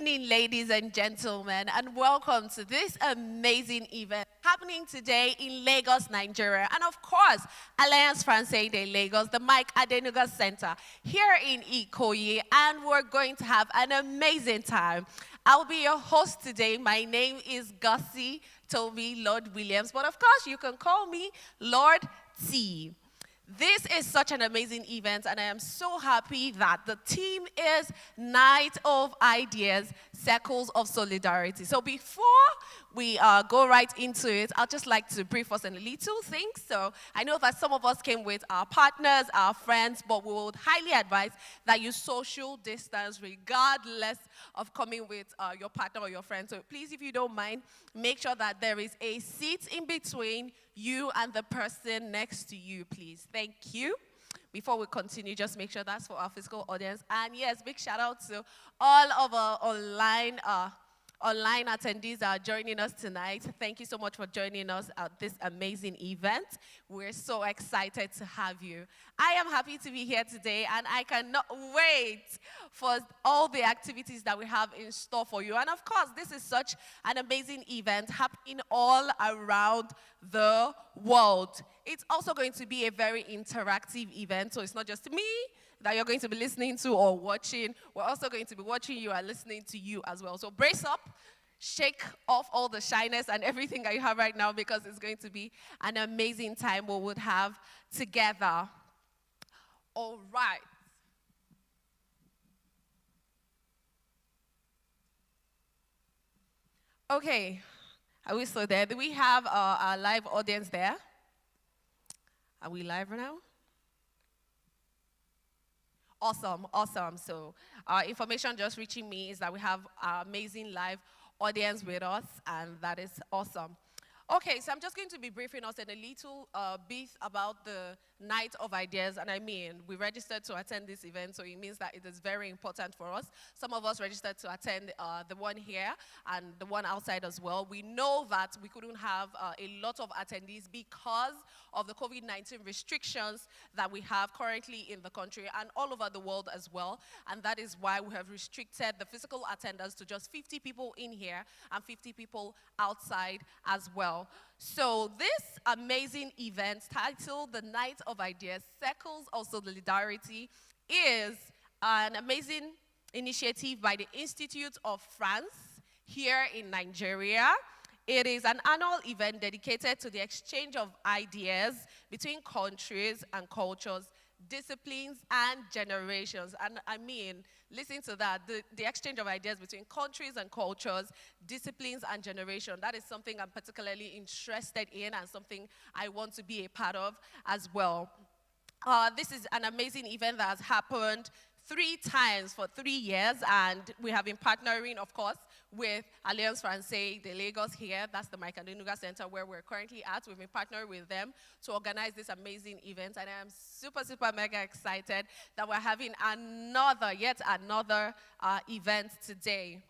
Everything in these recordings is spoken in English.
evening, ladies and gentlemen, and welcome to this amazing event happening today in Lagos, Nigeria. And of course, Alliance Française de Lagos, the Adenuga Centre here in Ikoyi, and we're going to have an amazing time. I'll be your host today. My name is Gussie Toby Lord Williams, but of course, you can call me Lord T. This is such an amazing event, and I am so happy that the theme is Night of Ideas, Circles of Solidarity. So before we go right into it, I'd just like to brief us on a little thing. So I know that some of us came with our partners, our friends, but we would highly advise that you social distance regardless of coming with your partner or your friend. So please, if you don't mind, make sure that there is a seat in between you and the person next to you, please. Thank you. Before we continue, just make sure that's for our physical audience. And yes, big shout out to all of our online attendees that are joining us tonight. Thank you so much for joining us at this amazing event. We're so excited to have you. I am happy to be here today, and I cannot wait for all the activities that we have in store for you. And of course, this is such an amazing event happening all around the world. It's also going to be a very interactive event, so it's not just me that you're going to be listening to or watching. We're also going to be watching you and listening to you as well. So brace up, shake off all the shyness and everything that you have right now, because it's going to be an amazing time we would have together. All right. Okay, are we still there? Do we have our live audience there? Are we live now? Awesome, awesome. So information just reaching me is that we have our amazing live audience with us, and that is awesome. Okay, so I'm just going to be briefing us in a little bit about the Night of Ideas. And I mean, we registered to attend this event, so it means that it is very important for us. Some of us registered to attend the one here and the one outside as well. We know that we couldn't have a lot of attendees because of the COVID-19 restrictions that we have currently in the country and all over the world as well. And that is why we have restricted the physical attendance to just 50 people in here and 50 people outside as well. So this amazing event titled The Night of Ideas, Circles of Solidarity is an amazing initiative by the Institute of France here in Nigeria. It is an annual event dedicated to the exchange of ideas between countries and cultures, disciplines and generations. And I mean, listen to that, the exchange of ideas between countries and cultures, disciplines and generation. That is something I'm particularly interested in and something I want to be a part of as well. This is an amazing event that has happened 3 times for 3 years, and we have been partnering, of course, with Alliance Française de Lagos here. That's the Adenuga Centre where we're currently at. We've been partnering with them to organize this amazing event, and I am super, super mega excited that we're having yet another event today.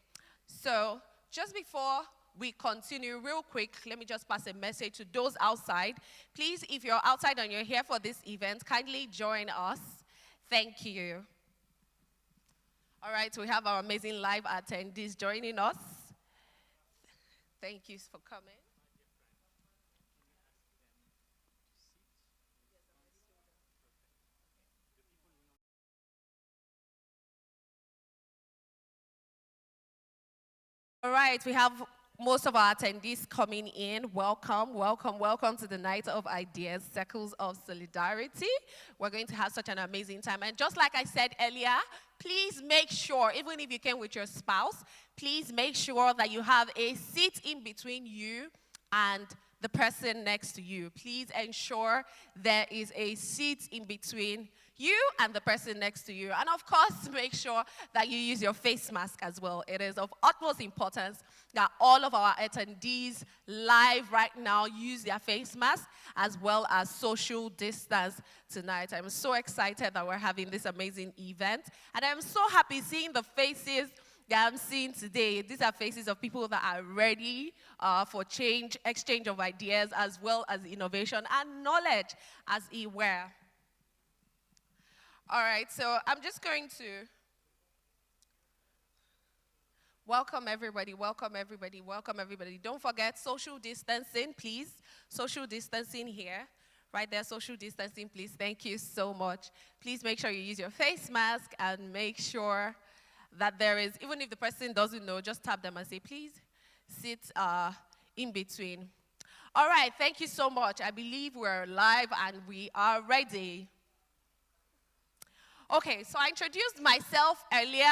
So just before we continue, real quick, let me just pass a message to those outside. Please, if you're outside and you're here for this event, kindly join us. Thank you. All right, we have our amazing live attendees joining us. Thank you for coming. All right, we have most of our attendees coming in. Welcome, welcome, welcome to the Night of Ideas, Circles of Solidarity. We're going to have such an amazing time. And just like I said earlier, please make sure, even if you came with your spouse, please make sure that you have a seat in between you and the person next to you. Please ensure there is a seat in between you and the person next to you. And of course, make sure that you use your face mask as well. It is of utmost importance that all of our attendees live right now use their face mask as well as social distance tonight. I'm so excited that we're having this amazing event. And I'm so happy seeing the faces that I'm seeing today. These are faces of people that are ready for change, exchange of ideas, as well as innovation and knowledge, as it were. All right, so I'm just going to Welcome everybody, welcome everybody, welcome everybody. Don't forget social distancing, please. Social distancing here. Right there, social distancing, please. Thank you so much. Please make sure you use your face mask and make sure that there is, even if the person doesn't know, just tap them and say, please sit in between. All right, thank you so much. I believe we're live and we are ready. Okay, so I introduced myself earlier,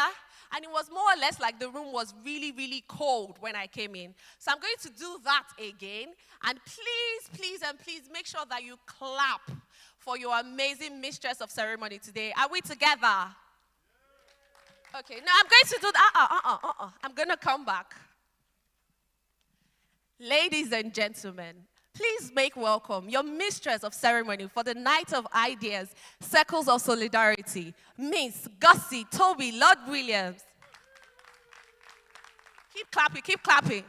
and it was more or less like the room was really, really cold when I came in. So I'm going to do that again. And please, please, and please make sure that you clap for your amazing mistress of ceremony today. Are we together? Okay, now I'm going to do that. I'm going to come back. Ladies and gentlemen, please make welcome your mistress of ceremony for the Night of Ideas, Circles of Solidarity, Miss Gussie Toby Lord Williams. Keep clapping, keep clapping.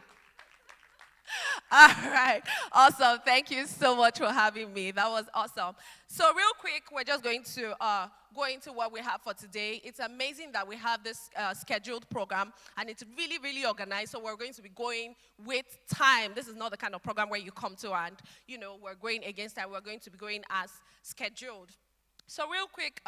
All right, awesome. Thank you so much for having me. That was awesome. So real quick, we're just going to go into what we have for today. It's amazing that we have this scheduled program, and it's really, really organized. So we're going to be going with time. This is not the kind of program where you come to and, you know, we're going against time. We're going to be going as scheduled. So real quick,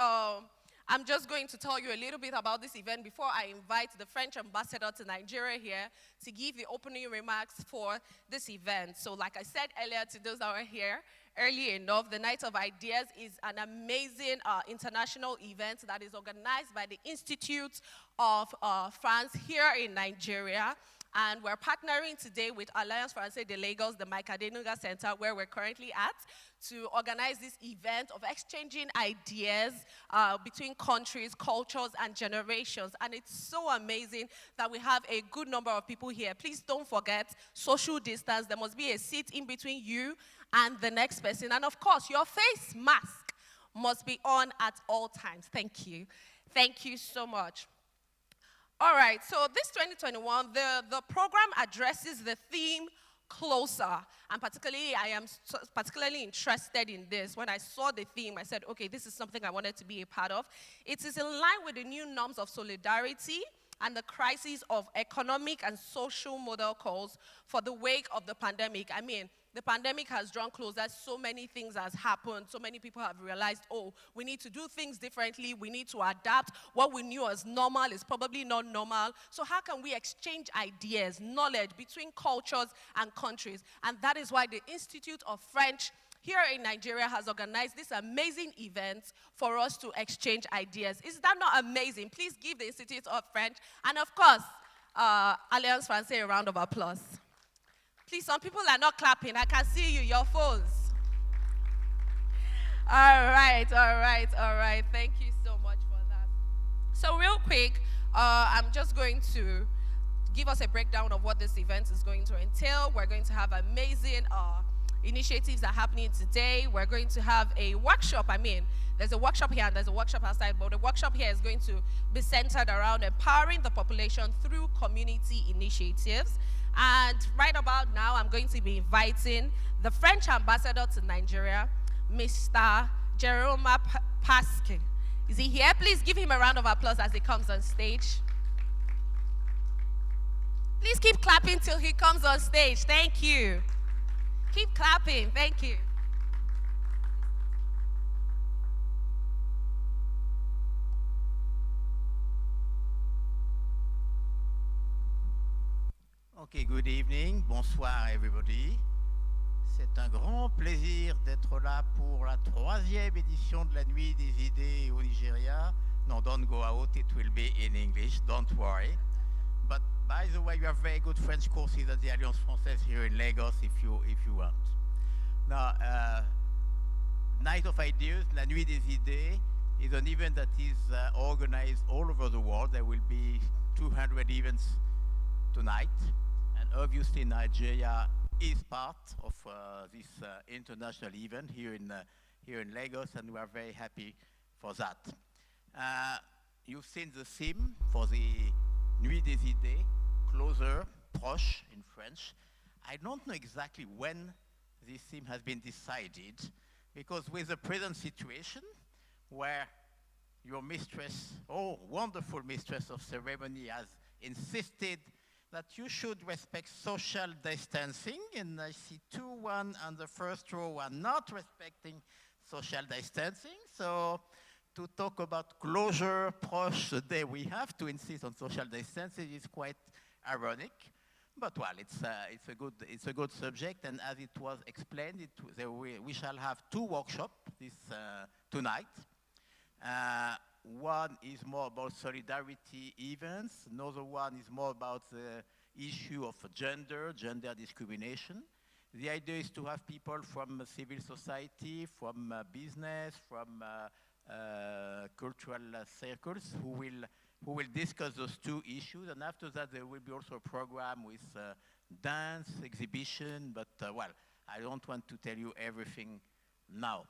I'm just going to tell you a little bit about this event before I invite the French ambassador to Nigeria here to give the opening remarks for this event. So like I said earlier to those that were here, early enough, the Night of Ideas is an amazing international event that is organized by the Institute of France here in Nigeria. And we're partnering today with Alliance Française de Lagos, the Adenuga Centre, where we're currently at, to organize this event of exchanging ideas between countries, cultures, and generations. And it's so amazing that we have a good number of people here. Please don't forget social distance. There must be a seat in between you and the next person. And of course, your face mask must be on at all times. Thank you. Thank you so much. All right, so this 2021, the program addresses the theme closer. And particularly, I am particularly interested in this. When I saw the theme, I said, okay, this is something I wanted to be a part of. It is in line with the new norms of solidarity and the crisis of economic and social model calls for the wake of the pandemic. I mean, the pandemic has drawn closer, so many things has happened, so many people have realized, oh, we need to do things differently, we need to adapt. What we knew as normal is probably not normal. So how can we exchange ideas, knowledge between cultures and countries? And that is why the Institute of French here in Nigeria has organized this amazing event for us to exchange ideas. Is that not amazing? Please give the Institute of French and, of course, Alliance Française a round of applause. Please, some people are not clapping. I can see you, your phones. All right. Thank you so much for that. So real quick, I'm just going to give us a breakdown of what this event is going to entail. We're going to have amazing initiatives that are happening today. We're going to have a workshop. I mean, there's a workshop here and there's a workshop outside, but the workshop here is going to be centered around empowering the population through community initiatives. And right about now, I'm going to be inviting the French ambassador to Nigeria, Mr. Jerome Pasque. Is he here? Please give him a round of applause as he comes on stage. Please keep clapping till he comes on stage. Thank you. Keep clapping. Thank you. Okay, good evening, bonsoir everybody. C'est un grand plaisir d'être là pour la 3e édition de la Nuit des Idées au Nigeria. No, don't go out, it will be in English, don't worry. But by the way, you have very good French courses at the Alliance Française here in Lagos if you want. Now, Night of Ideas, La Nuit des Idées, is an event that is organized all over the world. There will be 200 events tonight. And obviously Nigeria is part of this international event here in Lagos, and we are very happy for that. You've seen the theme for the Nuit des Idées, closer, proche in French. I don't know exactly when this theme has been decided, because with the present situation where your mistress, oh, wonderful mistress of ceremony, has insisted that you should respect social distancing, and I see one on the first row are not respecting social distancing. So to talk about closure approach the day we have to insist on social distancing is quite ironic. But well, it's a good subject, and as it was explained, we shall have 2 workshops tonight. One is more about solidarity events. Another one is more about the issue of gender discrimination. The idea is to have people from civil society, from business, from cultural circles who will discuss those 2 issues. And after that, there will be also a program with dance, exhibition. But well, I don't want to tell you everything now.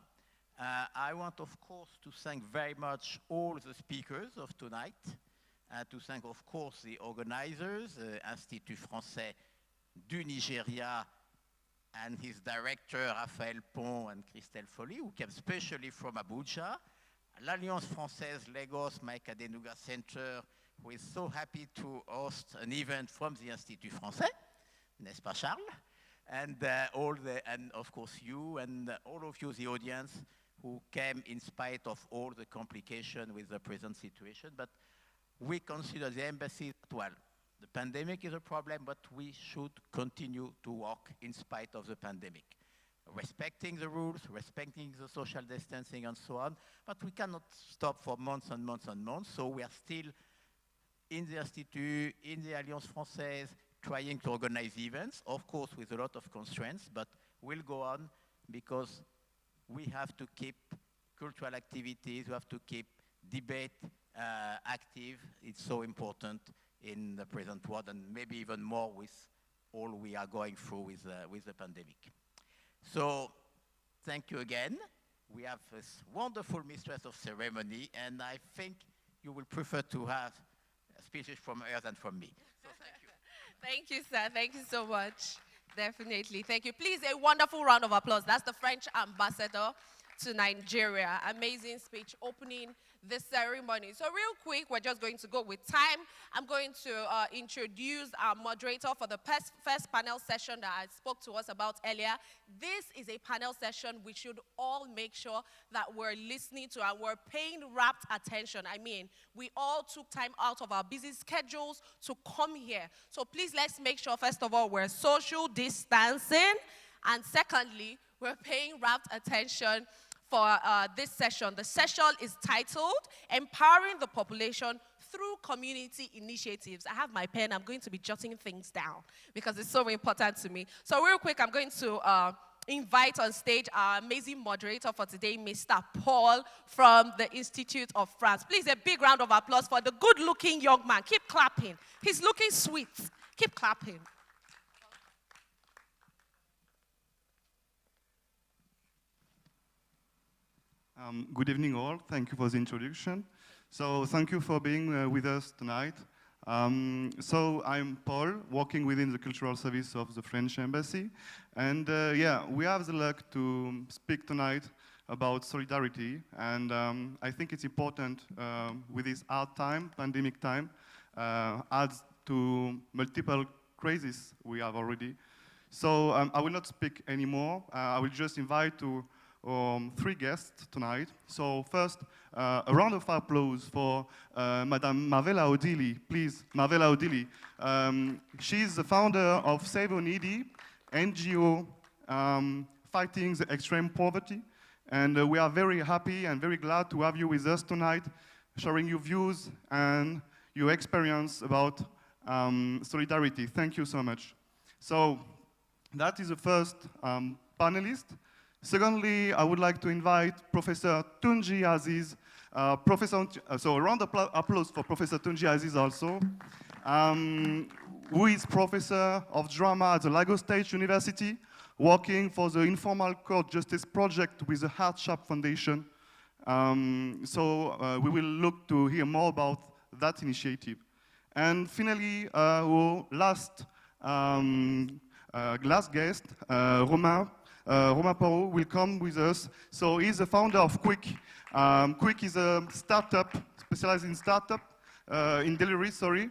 I want, of course, to thank very much all the speakers of tonight, to thank, of course, the organizers, Institut Français du Nigeria and his director, Raphaël Pont and Christelle Folly, who came specially from Abuja, l'Alliance Française de Lagos, my Adenuga Centre, who is so happy to host an event from the Institut Français, n'est-ce pas, Charles? And and of course you and all of you, the audience, who came in spite of all the complications with the present situation. But we consider the embassy, well, the pandemic is a problem, but we should continue to work in spite of the pandemic, respecting the rules, respecting the social distancing and so on, but we cannot stop for months and months and months, so we are still in the Institute, in the Alliance Française, trying to organize events, of course with a lot of constraints, but we'll go on because we have to keep cultural activities, we have to keep debate active. It's so important in the present world, and maybe even more with all we are going through with the pandemic. So, thank you again. We have this wonderful mistress of ceremony, and I think you will prefer to have speeches from her than from me. So thank you. Thank you, sir. Thank you so much. Definitely. Thank you. Please, a wonderful round of applause. That's the French ambassador to Nigeria. Amazing speech opening this ceremony. So real quick, we're just going to go with time. I'm going to introduce our moderator for the first panel session that I spoke to us about earlier. This is a panel session we should all make sure that we're listening to and we're paying rapt attention. I mean, we all took time out of our busy schedules to come here. So please, let's make sure, first of all, we're social distancing. And secondly, we're paying rapt attention for this session. The session is titled Empowering the Population Through Community Initiatives. I have my pen. I'm going to be jotting things down because it's so important to me. So real quick, I'm going to invite on stage our amazing moderator for today, Mr. Paul from the Institute of France. Please, a big round of applause for the good-looking young man. Keep clapping. He's looking sweet. Keep clapping. Good evening all, thank you for the introduction. So thank you for being with us tonight. So I'm Paul, working within the cultural service of the French Embassy. And yeah, we have the luck to speak tonight about solidarity. And I think it's important with this hard time, pandemic time, adds to multiple crises we have already. So I will not speak anymore. I will just invite to 3 guests tonight. So first, a round of applause for Madame Marvella ODILI. Please, Marvella ODILI. She's the founder of Save on Needy, NGO fighting the extreme poverty. And we are very happy and very glad to have you with us tonight, sharing your views and your experience about solidarity. Thank you so much. So that is the first panelist. Secondly, I would like to invite Professor Tunji AZEEZ. So a round of applause for Professor Tunji AZEEZ also, who is Professor of Drama at the Lagos State University, working for the Informal Court Justice Project with the Heart Sharp Foundation. So we will look to hear more about that initiative. And finally, our last guest, Romain. Romain will come with us. So he's the founder of Kwik. Kwik is a startup, specialized in startup, in delivery, sorry.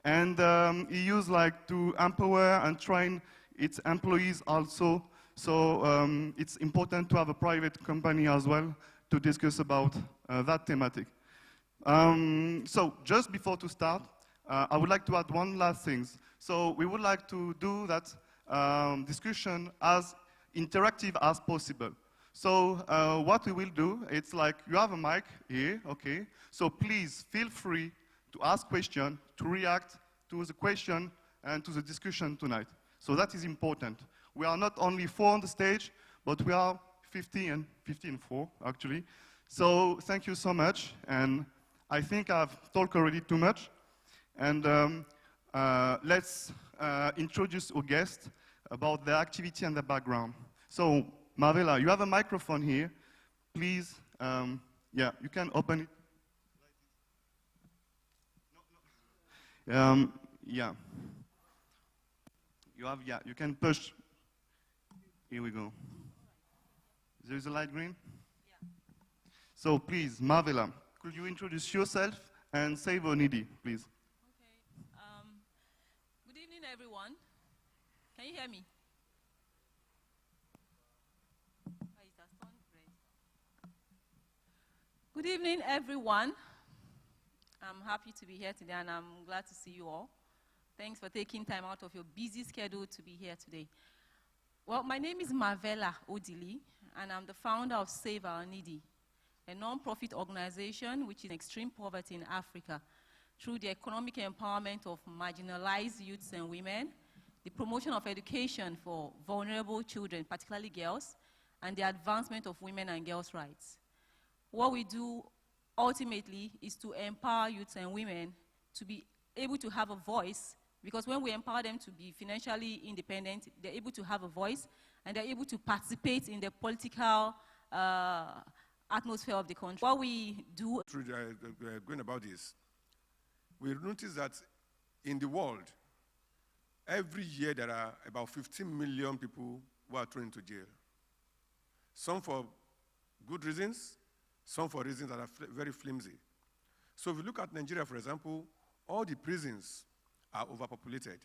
And he used like to empower and train its employees also. So it's important to have a private company as well to discuss about that thematic. So just before to start, I would like to add one last thing. So we would like to do that discussion as interactive as possible. So what we will do, it's like you have a mic here, okay? So please feel free to ask questions, to react to the question and to the discussion tonight. So that is important. We are not only 4 on the stage, but we are 50 and 4 actually. So thank you so much. And I think I've talked already too much. And let's introduce our guest about their activity and their background. So Marvella, you have a microphone here. Please, yeah, you can open it. Yeah. You have, yeah, you can push. Here we go. There is a light green? Yeah. So please, Marvella, could you introduce yourself and say your needy, please? Okay. Good evening, everyone. Can you hear me? Good evening, everyone. I'm happy to be here today, and I'm glad to see you all. Thanks for taking time out of your busy schedule to be here today. Well, my name is Marvella ODILI, and I'm the founder of Save Our Needy, a non-profit organization which is extreme poverty in Africa through the economic empowerment of marginalized youths and women, the promotion of education for vulnerable children, particularly girls, and the advancement of women and girls' rights. What we do ultimately is to empower youths and women to be able to have a voice, because when we empower them to be financially independent, they're able to have a voice and they're able to participate in the political atmosphere of the country. What we do going about this, we notice that in the world, every year there are about 15 million people who are thrown into jail. Some for good reasons, some for reasons that are very flimsy. So if you look at Nigeria, for example, all the prisons are overpopulated.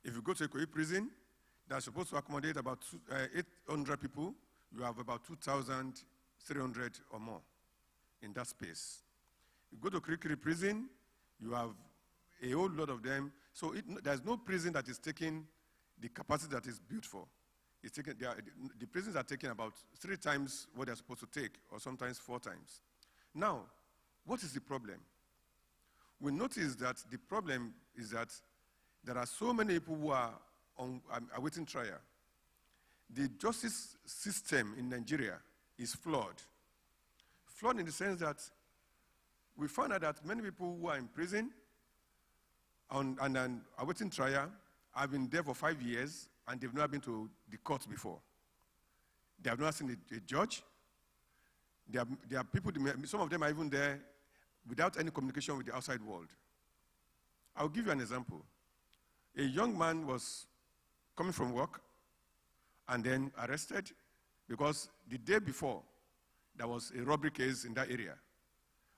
If you go to a Kwik prison, that's supposed to accommodate about 800 people, you have about 2,300 or more in that space. You go to Kwik prison, you have a whole lot of them. So there's no prison that is taking the capacity that is built for. The prisons are taking about 3 times what they're supposed to take, or sometimes 4 times. Now, what is the problem? We notice that the problem is that there are so many people who are awaiting trial. The justice system in Nigeria is flawed. Flawed in the sense that we found out that many people who are in prison and awaiting trial have been there for 5 years, and they've never been to the court before. They have not seen a judge. There are people, some of them are even there without any communication with the outside world. I'll give you an example. A young man was coming from work and then arrested because the day before, there was a robbery case in that area.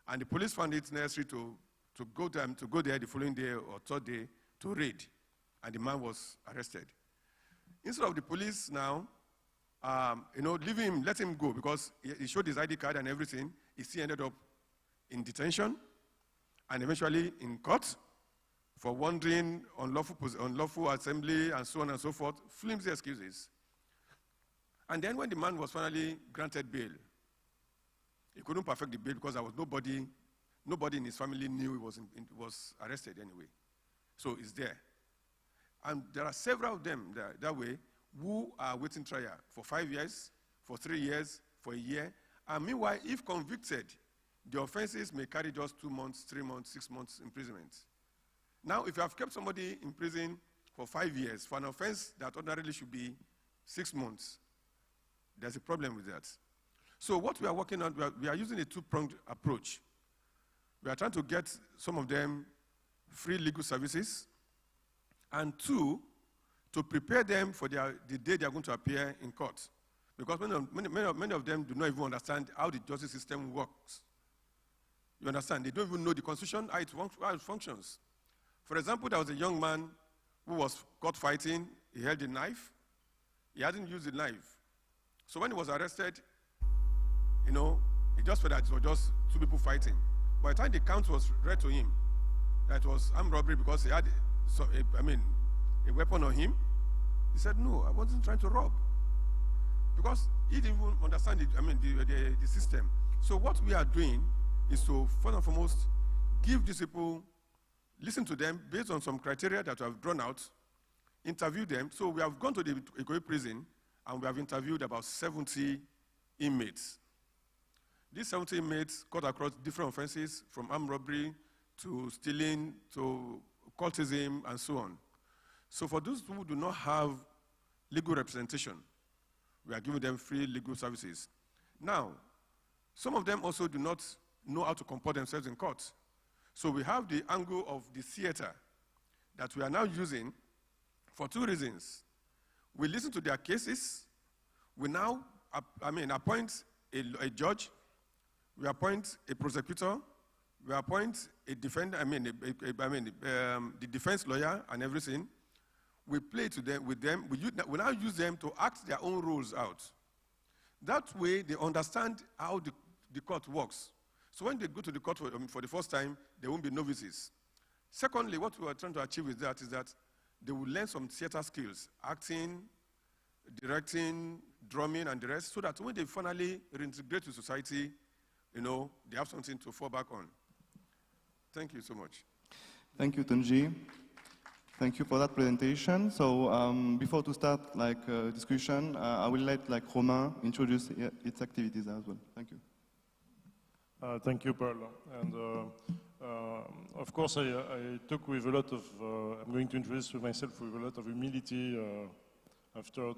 And the police found it necessary to go there the following day or 3rd day to raid, and the man was arrested. Instead of the police now, leave him, let him go, because he showed his ID card and everything, he still ended up in detention and eventually in court for wandering, unlawful assembly, and so on and so forth, flimsy excuses. And then when the man was finally granted bail, he couldn't perfect the bail because there was nobody in his family knew he was arrested anyway. So it's there. And there are several of them that way who are waiting trial for 5 years, for 3 years, for a year. And meanwhile, if convicted, the offenses may carry just 2 months, 3 months, 6 months imprisonment. Now, if you have kept somebody in prison for 5 years for an offense that ordinarily should be 6 months, there's a problem with that. So what we are working on, we are using a 2-pronged approach. We are trying to get some of them free legal services, and 2, to prepare them for the day they are going to appear in court. Because many of them do not even understand how the justice system works. You understand? They don't even know the Constitution, how it functions. For example, there was a young man who was caught fighting. He held a knife. He hadn't used the knife. So when he was arrested, you know, he just felt that it was just two people fighting. By the time the count was read to him, that was armed robbery because he had a weapon on him, he said, no, I wasn't trying to rob. Because he didn't even understand the system. So what we are doing is to, first and foremost, give these people, listen to them based on some criteria that we have drawn out, interview them. So we have gone to the Ikoyi prison and we have interviewed about 70 inmates. These 70 inmates cut across different offenses from armed robbery to stealing to cultism and so on. So for those who do not have legal representation, we are giving them free legal services. Now, some of them also do not know how to comport themselves in court. So we have the angle of the theater that we are now using for two reasons. We listen to their cases. We now appoint a judge. We appoint a prosecutor. We appoint a defender, the defense lawyer and everything. We play with them. We now use them to act their own roles out. That way, they understand how the court works. So when they go to the court for the first time, there won't be novices. Secondly, what we are trying to achieve with that is that they will learn some theater skills, acting, directing, drumming, and the rest, so that when they finally reintegrate to society, you know, they have something to fall back on. Thank you so much. Thank you, Tunji. Thank you for that presentation. So before to start discussion, I will let Romain introduce its activities as well. Thank you. Thank you, Paul. And of course, I talk with a lot of, I'm going to introduce myself with a lot of humility after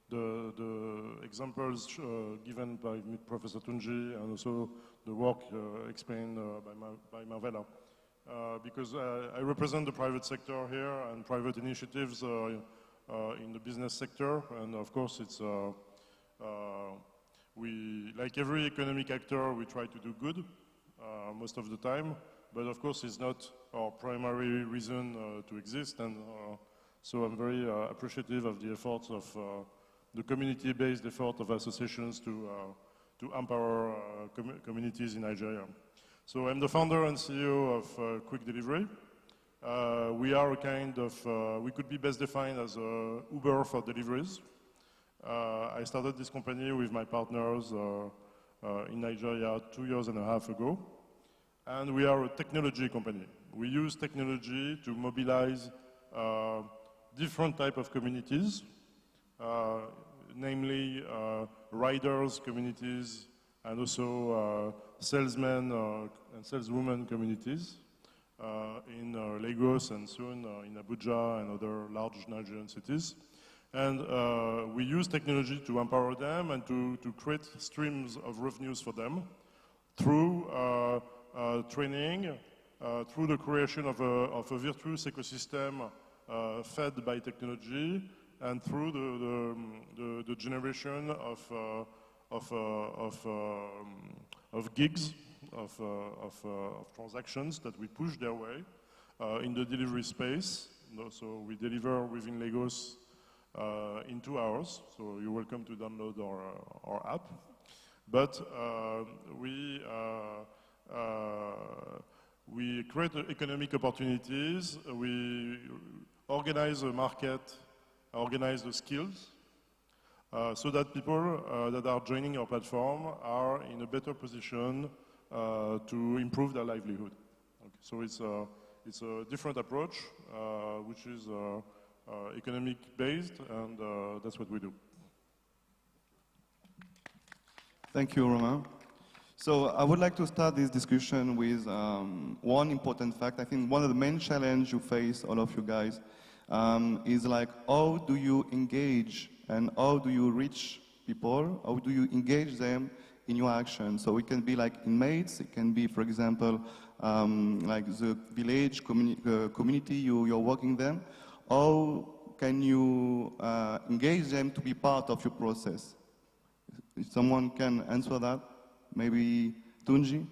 the examples given by Professor Tunji and also the work explained by Marvella. Because I represent the private sector here and private initiatives in the business sector, and of course it's we, like every economic actor, we try to do good most of the time, but of course it's not our primary reason to exist, and so I'm very appreciative of the efforts of the community-based effort of associations to empower communities in Nigeria. So I'm the founder and CEO of Kwik Delivery. We are a kind of, we could be best defined as a Uber for deliveries. I started this company with my partners in Nigeria 2.5 years ago. And we are a technology company. We use technology to mobilize different type of communities, namely riders communities and also salesmen and saleswomen communities in Lagos and soon in Abuja and other large Nigerian cities. And we use technology to empower them and to create streams of revenues for them through training, through the creation of a virtuous ecosystem fed by technology, and through the generation of gigs, of transactions that we push their way in the delivery space. So we deliver within Lagos in 2 hours, so you're welcome to download our app. But we create economic opportunities, we organize a market, organize the skills, so that people that are joining our platform are in a better position to improve their livelihood. Okay. So it's a different approach, which is economic based, and that's what we do. Thank you, Romain. So I would like to start this discussion with one important fact. I think one of the main challenges you face, all of you guys, is like, how do you engage and how do you reach people? How do you engage them in your action? So it can be like inmates, it can be, for example, like the village community you're working them. How can you engage them to be part of your process? If someone can answer that, maybe Tunji?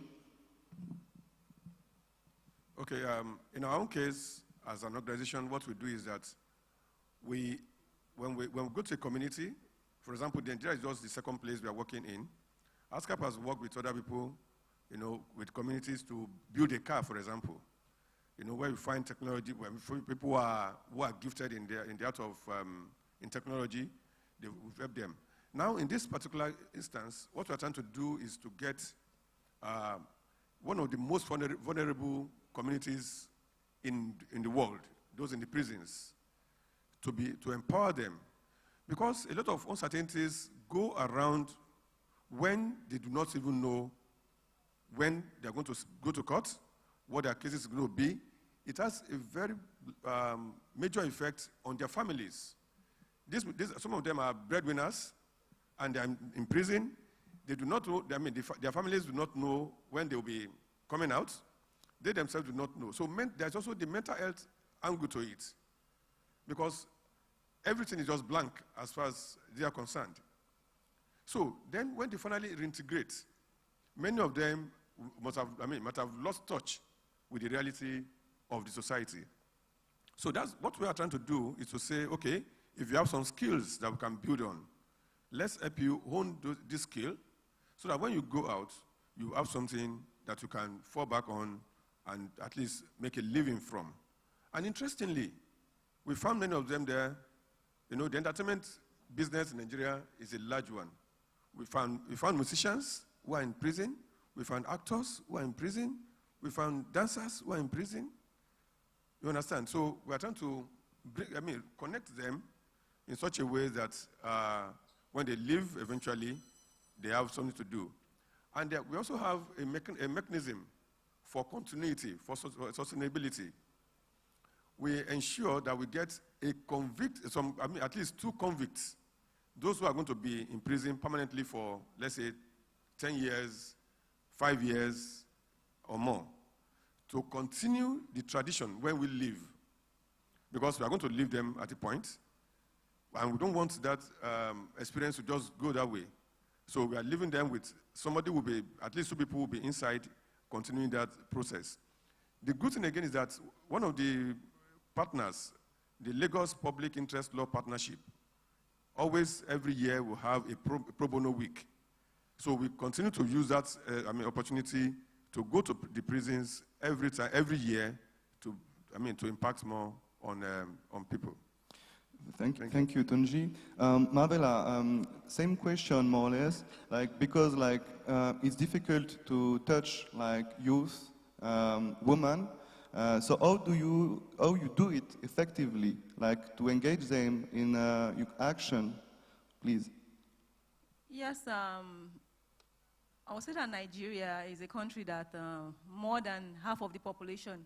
Okay, in our own case, as an organization, what we do is that when we go to a community, for example, Nigeria is just the second place we are working in. ASCAP has worked with other people, with communities to build a car, for example. Where we find technology, where people who are gifted in the art of in technology, we've helped them. Now, in this particular instance, what we're trying to do is to get one of the most vulnerable communities in the world, those in the prisons, to empower them. Because a lot of uncertainties go around when they do not even know when they're going to go to court, what their cases are going to be. It has a very major effect on their families. Some of them are breadwinners, and they're in prison. They do not know, their families do not know when they'll be coming out. They themselves do not know. So there's also the mental health angle to it, because everything is just blank as far as they are concerned. So then when they finally reintegrate, many of them might have lost touch with the reality of the society. So that's what we are trying to do, is to say, okay, if you have some skills that we can build on, let's help you hone this skill so that when you go out, you have something that you can fall back on and at least make a living from. And interestingly, we found many of them there. The entertainment business in Nigeria is a large one. We found musicians who are in prison. We found actors who are in prison. We found dancers who are in prison. You understand? So we are trying to connect them in such a way that when they leave, eventually, they have something to do. And we also have a mechanism for continuity, for sustainability. We ensure that we get at least 2 convicts, those who are going to be in prison permanently for, let's say, 10 years, 5 years, or more, to continue the tradition when we leave. Because we are going to leave them at a point, and we don't want that experience to just go that way. So we are leaving them with somebody will be, at least 2 people will be inside, continuing that process. The good thing again is that one of the partners, the Lagos Public Interest Law Partnership, always every year will have a pro bono week. So we continue to use that opportunity to go to the prisons every year to impact more on people. Thank you, Tunji. Marvella, same question more or less, because it's difficult to touch youth, women. So how you do it effectively, to engage them in action, please? Yes, I would say that Nigeria is a country that more than half of the population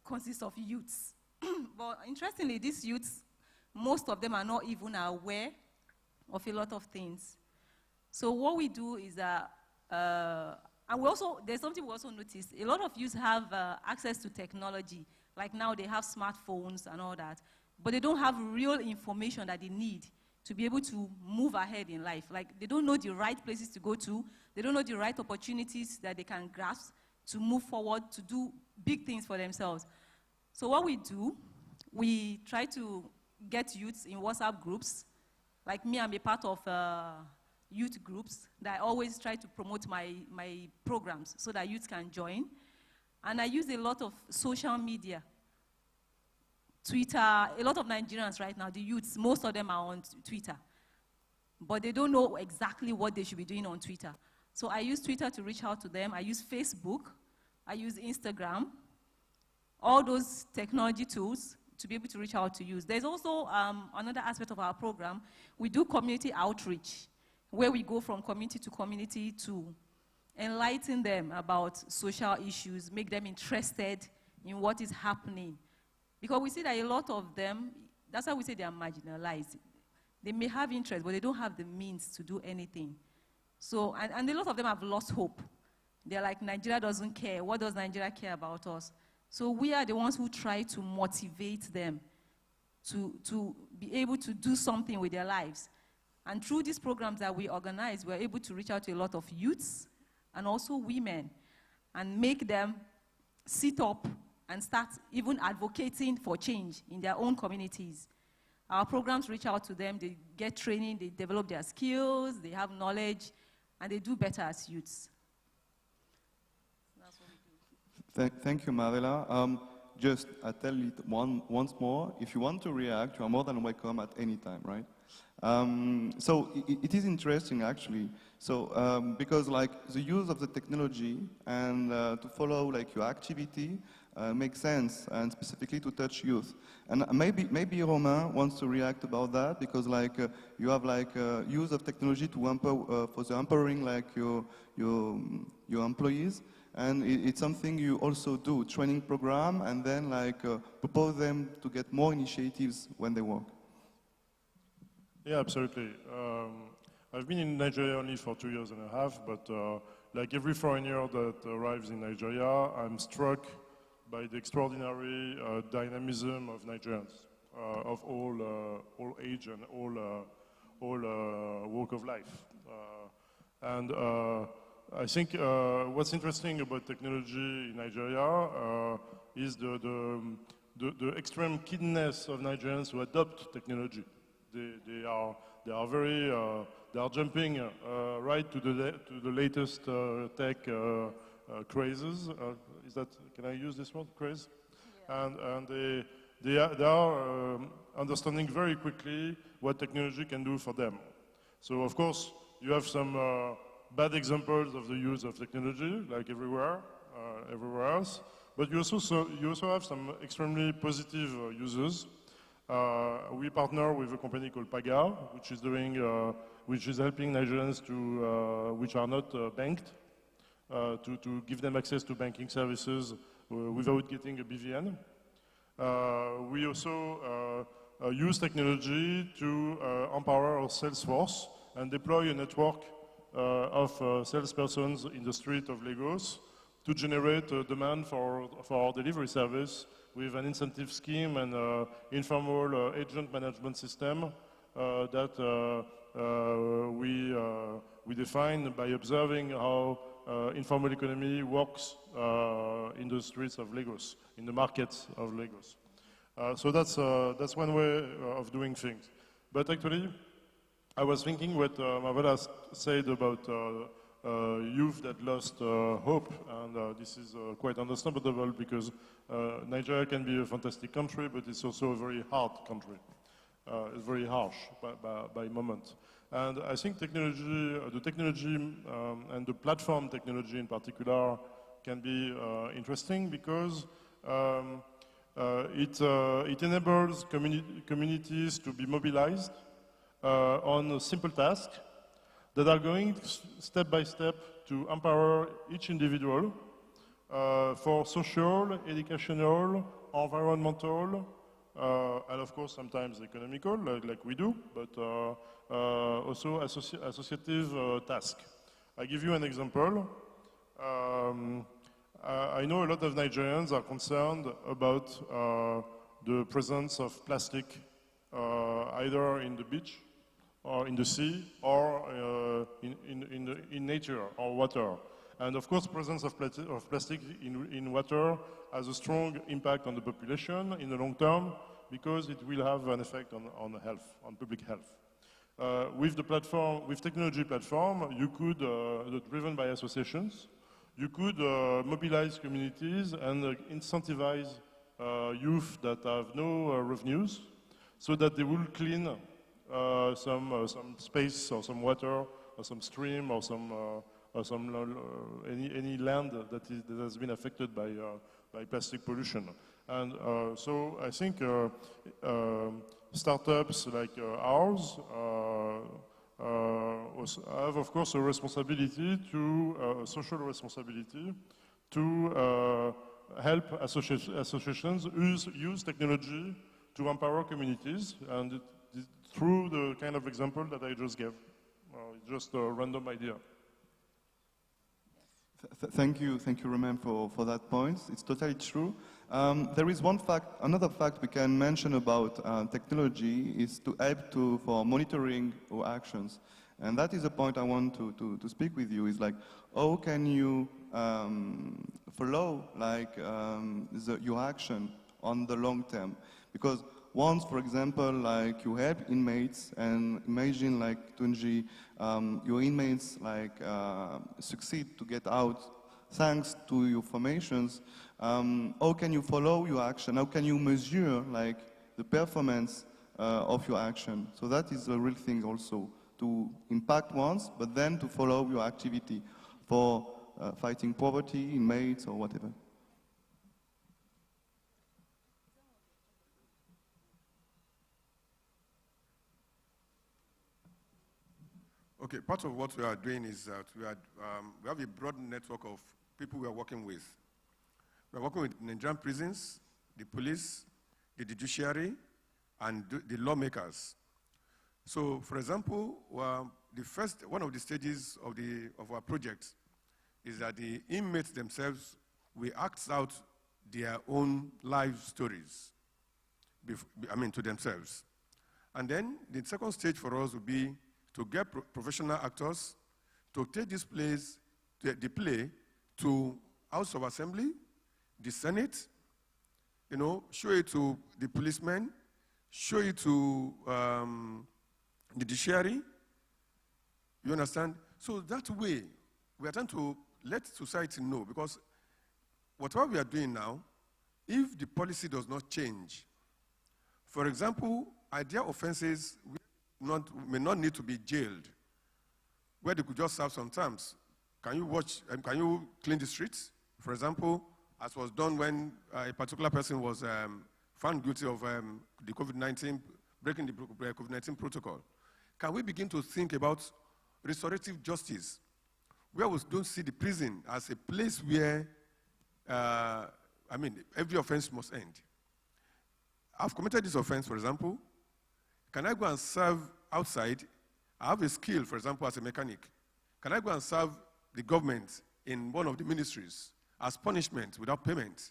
consists of youths. But interestingly, these youths, most of them are not even aware of a lot of things. So what we do is that, and there's something we also noticed, a lot of youths have access to technology. Like now they have smartphones and all that, but they don't have real information that they need to be able to move ahead in life. Like they don't know the right places to go to, they don't know the right opportunities that they can grasp to move forward, to do big things for themselves. So what we do, we try to get youths in WhatsApp groups. Like me, I'm a part of youth groups that I always try to promote my programs so that youth can join. And I use a lot of social media. Twitter, a lot of Nigerians right now, the youths, most of them are on Twitter. But they don't know exactly what they should be doing on Twitter. So I use Twitter to reach out to them. I use Facebook. I use Instagram. All those technology tools to be able to reach out to youth. There's also another aspect of our program. We do community outreach, where we go from community to enlighten them about social issues, make them interested in what is happening. Because we see that a lot of them, that's why we say they are marginalized. They may have interest, but they don't have the means to do anything. So, and a lot of them have lost hope. They're like, Nigeria doesn't care. What does Nigeria care about us? So we are the ones who try to motivate them to be able to do something with their lives. And through these programs that we organize, we're able to reach out to a lot of youths and also women and make them sit up and start even advocating for change in their own communities. Our programs reach out to them, they get training, they develop their skills, they have knowledge, and they do better as youths. That's what we do. Thank you, Marvella. Just I tell it once more, if you want to react, you are more than welcome at any time, right? So it is interesting actually. So because like the use of the technology and to follow like your activity makes sense, and specifically to touch youth. And maybe Romain wants to react about that, because like you have like use of technology to empower for the empowering like your employees. And it's something you also do, training program, and then like propose them to get more initiatives when they work. Yeah, absolutely. I've been in Nigeria only for 2.5 years, but like every foreigner that arrives in Nigeria, I'm struck by the extraordinary dynamism of Nigerians, of all age and all walk of life. And I think what's interesting about technology in Nigeria is the extreme keenness of Nigerians to adopt technology. They are jumping right to the latest tech crazes. Can I use this word, craze? Yeah. And they are understanding very quickly what technology can do for them. So of course you have some bad examples of the use of technology, like everywhere else. But you also have some extremely positive users. We partner with a company called Paga, which is helping Nigerians which are not banked, to give them access to banking services without getting a BVN. We also use technology to empower our sales force and deploy a network of salespersons in the street of Lagos to generate demand for our delivery service with an incentive scheme and informal agent management system that we define by observing how informal economy works in the streets of Lagos, in the markets of Lagos. So that's one way of doing things. But actually, I was thinking what Marvella said about youth that lost hope, and this is quite understandable because Nigeria can be a fantastic country, but it's also a very hard country. It's very harsh by moment. And I think technology, the technology and the platform technology in particular can be interesting because it enables communities to be mobilized on a simple task that are going step by step to empower each individual for social, educational, environmental, and of course sometimes economical, like we do, but also associative task. I give you an example. I know a lot of Nigerians are concerned about the presence of plastic either in the beach or in the sea or in nature or water. And of course, presence of plastic in water has a strong impact on the population in the long term because it will have an effect on health, on public health. With the platform, with technology platform, you could, driven by associations, you could mobilize communities and incentivize youth that have no revenues so that they will clean some space or some water or some stream or any land that has been affected by plastic pollution. And so I think startups like ours have, of course, a responsibility a social responsibility to help associations use technology to empower communities, and through the kind of example that I just gave. It's just a random idea. Thank you, Romain, for that point. It's totally true. There is another fact we can mention about technology is to help for monitoring our actions. And that is a point I want to speak with you, is like, how can you follow like your action on the long term? Because once, for example, like you help inmates, and imagine like Tunji, your inmates like succeed to get out thanks to your formations. How can you follow your action? How can you measure like the performance of your action? So that is a real thing also, to impact once, but then to follow your activity for fighting poverty, inmates, or whatever. Okay, part of what we are doing is that we have a broad network of people we are working with. We are working with Nigerian prisons, the police, the judiciary, and the lawmakers. So, for example, one of the stages of our project is that the inmates themselves will act out their own life stories, to themselves. And then the second stage for us will be to get professional actors to take this the play to House of Assembly, the Senate, show it to the policemen, show it to the judiciary. You understand? So that way, we are trying to let society know, because whatever we are doing now, if the policy does not change, for example, idea offenses may not need to be jailed, where they could just serve some terms. Can you clean the streets? For example, as was done when a particular person was found guilty of the COVID-19, breaking the COVID-19 protocol. Can we begin to think about restorative justice, where we don't see the prison as a place where, every offense must end? I've committed this offense, for example. Can I go and serve outside? I have a skill, for example, as a mechanic. Can I go and serve the government in one of the ministries as punishment without payment?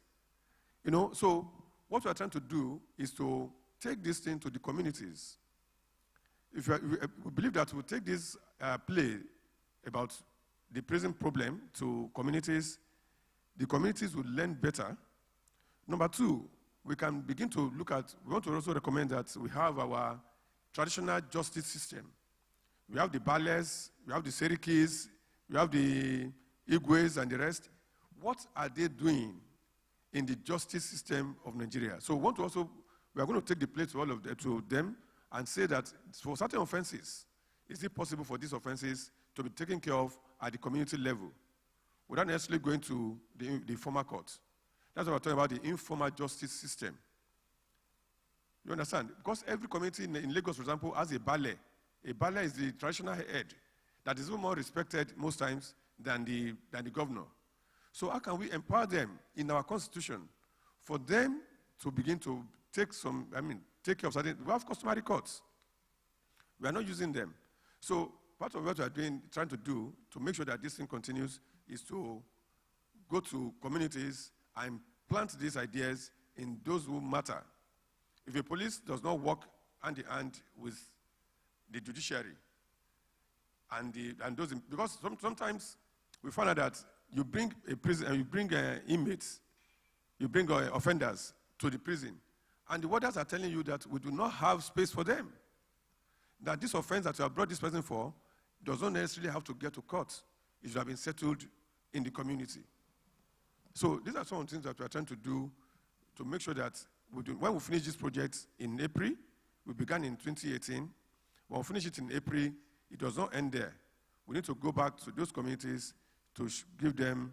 So what we are trying to do is to take this thing to the communities. We believe that we'll take this play about the prison problem to communities. The communities will learn better. Number two, we can begin to look at, we want to also recommend that we have our traditional justice system. We have the Bales, we have the Serikis, we have the Igwes and the rest. What are they doing in the justice system of Nigeria? So we are going to take the play to them and say that for certain offenses, is it possible for these offenses to be taken care of at the community level without necessarily going to the formal court? That's what we're talking about, the informal justice system. You understand? Because every community in Lagos, for example, has a Bale. A Bale is the traditional head that is even more respected most times than the governor. So how can we empower them in our constitution for them to begin to take care of certain, we have customary courts. We are not using them. So part of what we are doing, trying to do to make sure that this thing continues is to go to communities and plant these ideas in those who matter. If the police does not work hand in hand with the judiciary because sometimes we find out that you bring inmates, you bring offenders to the prison, and the warders are telling you that we do not have space for them. That this offense that you have brought this person for does not necessarily have to get to court. It should have been settled in the community. So these are some of the things that we are trying to do to make sure that when we finish this project in April, we began in 2018. When we finish it in April, it does not end there. We need to go back to those communities to give them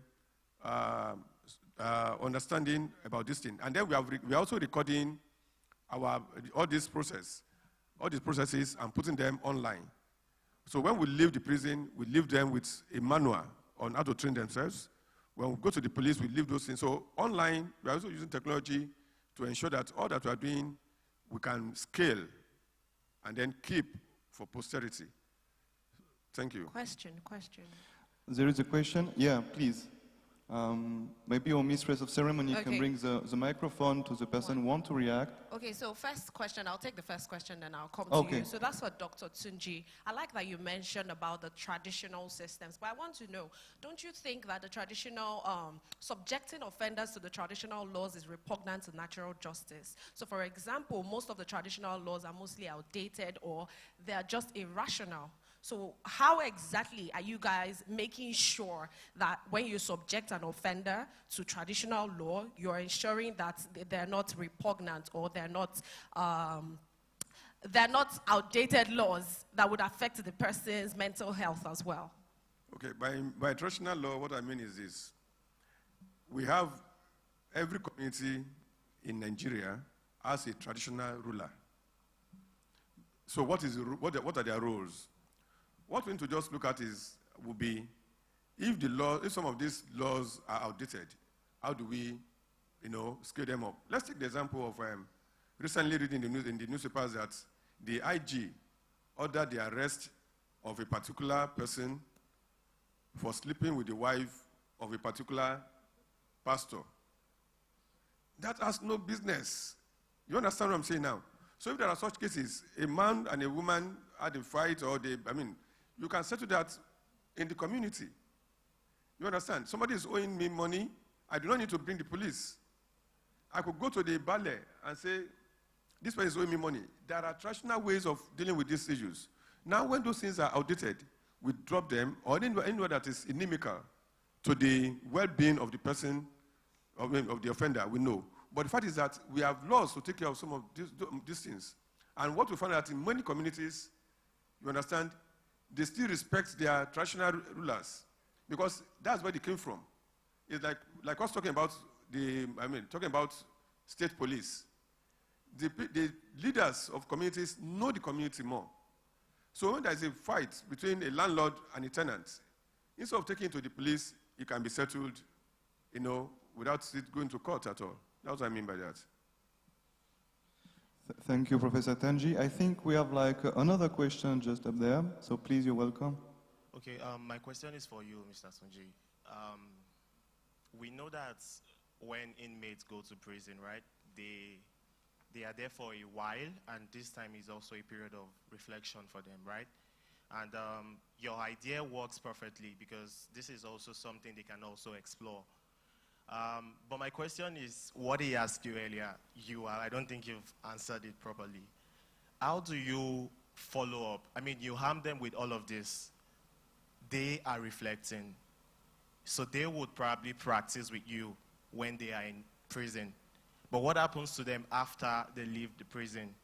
understanding about this thing. And then we are also recording all these processes and putting them online. So when we leave the prison, we leave them with a manual on how to train themselves. When we go to the police, we leave those things. So online, we are also using technology to ensure that all that we are doing, we can scale and then keep for posterity. Thank you. Question. There is a question? Yeah, please. Maybe our mistress of ceremony can Okay. bring the microphone to the person who wants to react. Okay, so first question, I'll take the first question, then I'll come Okay. to you. So that's for Dr. Tunji. I like that you mentioned about the traditional systems, but I want to know, don't you think that the traditional, subjecting offenders to the traditional laws is repugnant to natural justice? So for example, most of the traditional laws are mostly outdated or they're just irrational. So how exactly are you guys making sure that when you subject an offender to traditional law, you're ensuring that they're not repugnant or they're not outdated laws that would affect the person's mental health as well? Okay, by traditional law, what I mean is this. We have every community in Nigeria has a traditional ruler. So what are their roles? What we need to just look at would be, if some of these laws are outdated, how do we, scale them up? Let's take the example of recently reading in the newspapers that the IG ordered the arrest of a particular person for sleeping with the wife of a particular pastor. That has no business. You understand what I'm saying now? So if there are such cases, a man and a woman had a fight you can settle that in the community. You understand? Somebody is owing me money. I do not need to bring the police. I could go to the ballet and say, this person is owing me money. There are traditional ways of dealing with these issues. Now, when those things are outdated, we drop them, or anywhere that is inimical to the well-being of the person, of the offender, we know. But the fact is that we have laws to take care of some of these things. And what we find out in many communities, you understand, they still respect their traditional rulers because that's where they came from. It's like us talking about state police. The leaders of communities know the community more. So when there's a fight between a landlord and a tenant, instead of taking it to the police, it can be settled, without it going to court at all. That's what I mean by that. Thank you, Professor Tunji. I think we have another question just up there. So please, you're welcome. Okay, my question is for you, Mr. Tunji. We know that when inmates go to prison, right, they are there for a while, and this time is also a period of reflection for them, right? And your idea works perfectly because this is also something they can also explore. But my question is, what he asked you earlier, I don't think you've answered it properly. How do you follow up? I mean, you harm them with all of this. They are reflecting. So they would probably practice with you when they are in prison. But what happens to them after they leave the prison?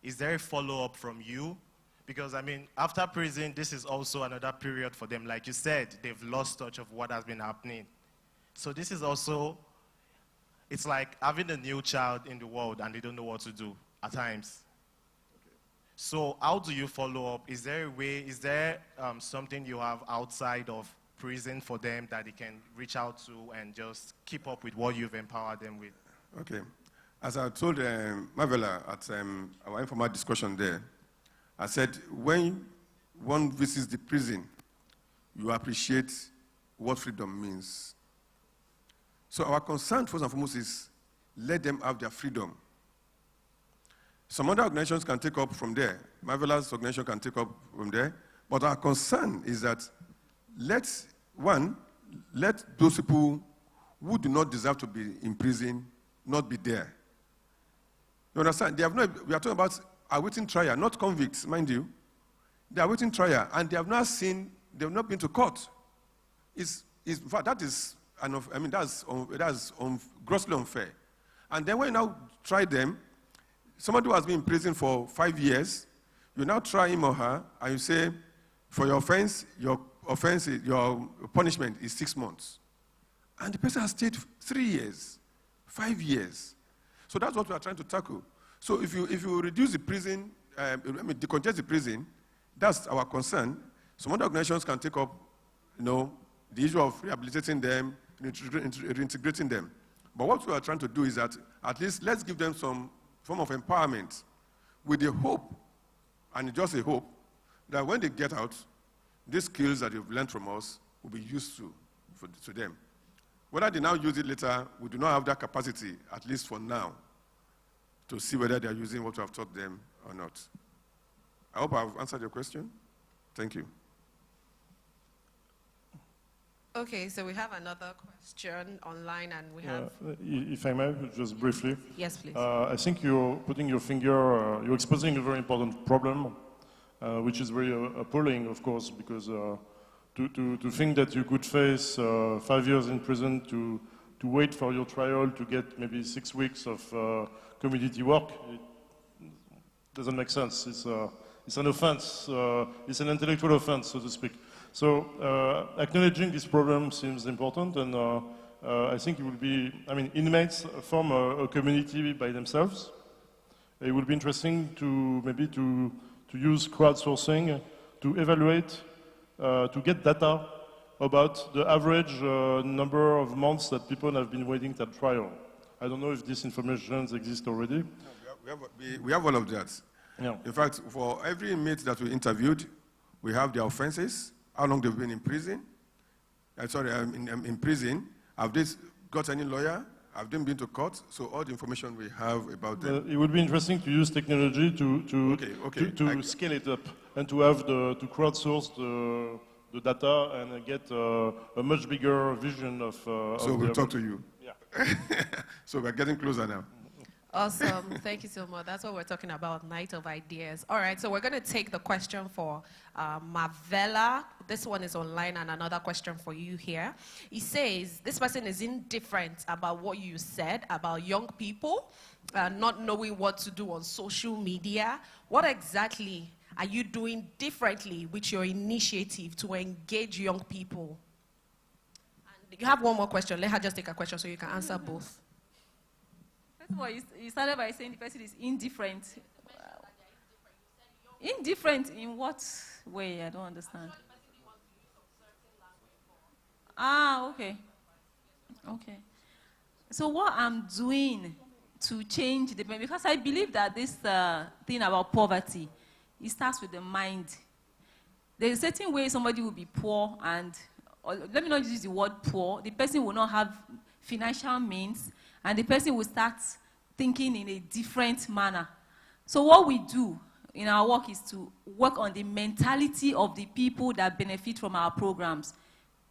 Is there a follow-up from you? Because, after prison, this is also another period for them. Like you said, they've lost touch of what has been happening. So this is also, it's like having a new child in the world and they don't know what to do at times. Okay. So how do you follow up? Is there a way, is there something you have outside of prison for them that they can reach out to and just keep up with what you've empowered them with? Okay. As I told Marvella at our informal discussion there, I said, when one visits the prison, you appreciate what freedom means. So our concern, first and foremost, is let them have their freedom. Some other organizations can take up from there. Marvella's organization can take up from there. But our concern is that let those people who do not deserve to be in prison not be there. You understand? We are talking about awaiting trial, not convicts, mind you. They are awaiting trial, and they have not been to court. In fact, that is... that's grossly unfair. And then when you now try them, somebody who has been in prison for 5 years, you now try him or her, and you say, for your offense, your punishment is 6 months. And the person has stayed 3 years, 5 years. So that's what we are trying to tackle. So if you reduce the prison, decongest the prison, that's our concern. Some other organizations can take up, the issue of rehabilitating them, reintegrating them. But what we are trying to do is that at least let's give them some form of empowerment with the hope, and just a hope, that when they get out, these skills that they've learned from us will be useful to them. Whether they now use it later, we do not have that capacity, at least for now, to see whether they are using what we have taught them or not. I hope I've answered your question. Thank you. Okay, so we have another question online, and we have... If I may, just briefly. Yes, please. I think you're putting your finger, you're exposing a very important problem, which is very appalling, of course, because to think that you could face 5 years in prison to wait for your trial to get maybe 6 weeks of community work, it doesn't make sense. It's an offense. It's an intellectual offense, so to speak. So acknowledging this problem seems important, and I think it will be, I mean, inmates form a community by themselves. It would be interesting to maybe to use crowdsourcing to evaluate, to get data about the average number of months that people have been waiting at trial. I don't know if this information exists already. No, we have all of that. Yeah. In fact, for every inmate that we interviewed, we have their offenses, how long they've been in prison. In prison. Have they got any lawyer? Have they been to court? So all the information we have about them. It would be interesting to use technology to scale it up and to have to crowdsource the data and get a much bigger vision of. So we'll talk to you. Yeah. So we're getting closer now. Awesome. Thank you so much. That's what we're talking about, Night of Ideas. All right, so we're going to take the question for Marvella. This one is online, and another question for you here. He says, this person is indifferent about what you said about young people not knowing what to do on social media. What exactly are you doing differently with your initiative to engage young people? And you have one more question. Let her just take a question so you can answer both. First of all, you started by saying the person is indifferent. Indifferent in what way? I don't understand. Ah, okay. Okay. So what I'm doing to change the, because I believe that this thing about poverty, it starts with the mind. There's a certain way somebody will be poor, and let me not use the word poor. The person will not have financial means, and the person will start thinking in a different manner. So what we do in our work is to work on the mentality of the people that benefit from our programs.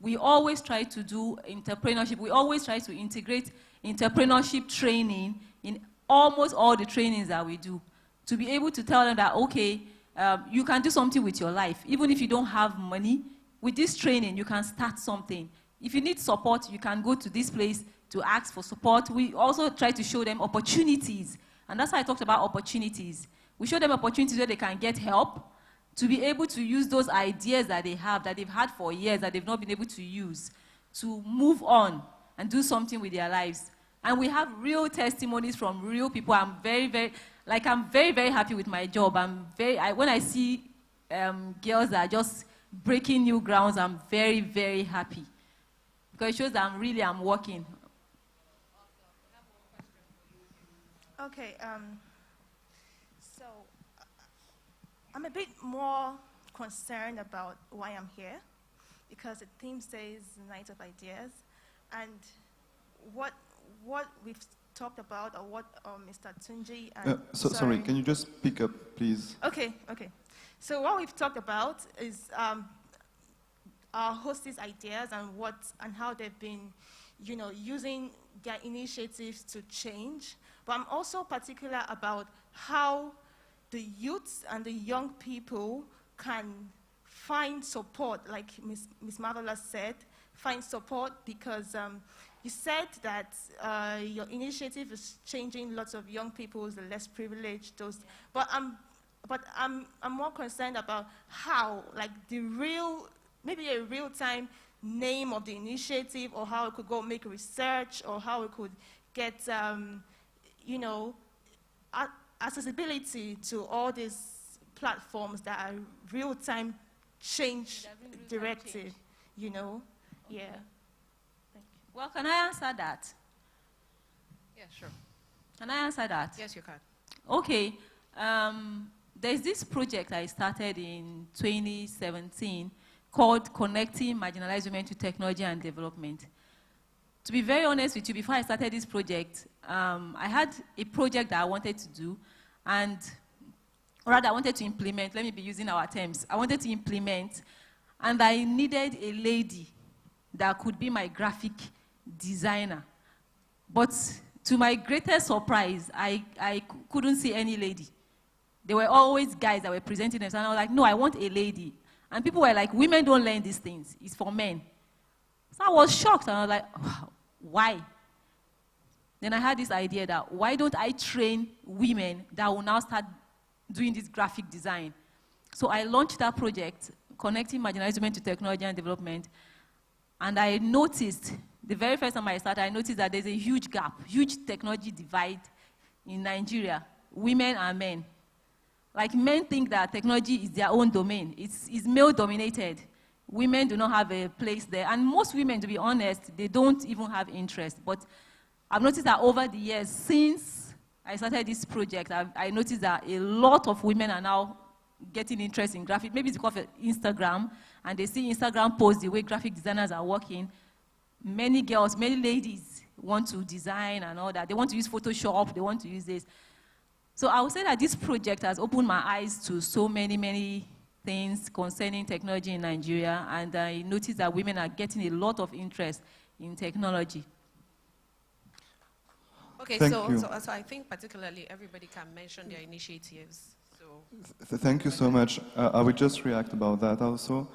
We always try to do entrepreneurship. We always try to integrate entrepreneurship training in almost all the trainings that we do, to be able to tell them that, okay, you can do something with your life. Even if you don't have money, with this training, you can start something. If you need support, you can go to this place to ask for support. We also try to show them opportunities. And that's why I talked about opportunities. We show them opportunities where they can get help to be able to use those ideas that they have, that they've had for years, that they've not been able to use, to move on and do something with their lives. And we have real testimonies from real people. I'm very, very happy with my job. When I see girls that are just breaking new grounds, I'm very, very happy. Because it shows that I'm working. Okay, so I'm a bit more concerned about why I'm here, because the theme says Night of Ideas, and what we've talked about, or what Mr. Tunji and... sorry, can you just speak up, please? Okay. So what we've talked about is our hosts' ideas and how they've been, using their initiatives to change. But I'm also particular about how the youths and the young people can find support, like Ms. Marvella said, find support, because you said that your initiative is changing lots of young people, the less privileged, those. But I'm more concerned about how, like maybe a real-time name of the initiative, or how it could go make research, or how it could get, accessibility to all these platforms that are real-time change directed, Yeah. Thank you. Well, can I answer that? Yeah, sure. Can I answer that? Yes, you can. Okay. There's this project I started in 2017 called Connecting Marginalized Women to Technology and Development. To be very honest with you, before I started this project, I had a project that I wanted to do, and rather I wanted to implement, let me be using our terms, I wanted to implement, and I needed a lady that could be my graphic designer. But to my greatest surprise, I couldn't see any lady. There were always guys that were presenting themselves, and I was like, no, I want a lady. And people were like, women don't learn these things, it's for men. So I was shocked, and I was like, why? Then I had this idea that why don't I train women that will now start doing this graphic design? So I launched that project, Connecting Marginalized Women to Technology and Development, and I noticed, the very first time I started, I noticed that there's a huge gap, huge technology divide in Nigeria, women and men. Like, men think that technology is their own domain. It's male-dominated. Women do not have a place there. And most women, to be honest, they don't even have interest. But I've noticed that over the years, since I started this project, I noticed that a lot of women are now getting interest in graphic. Maybe it's because of Instagram, and they see Instagram posts the way graphic designers are working. Many girls, many ladies want to design and all that. They want to use Photoshop, they want to use this. So I would say that this project has opened my eyes to so many, many things concerning technology in Nigeria, and I noticed that women are getting a lot of interest in technology. Okay, so I think particularly everybody can mention their initiatives. Thank you so much. I will just react about that also.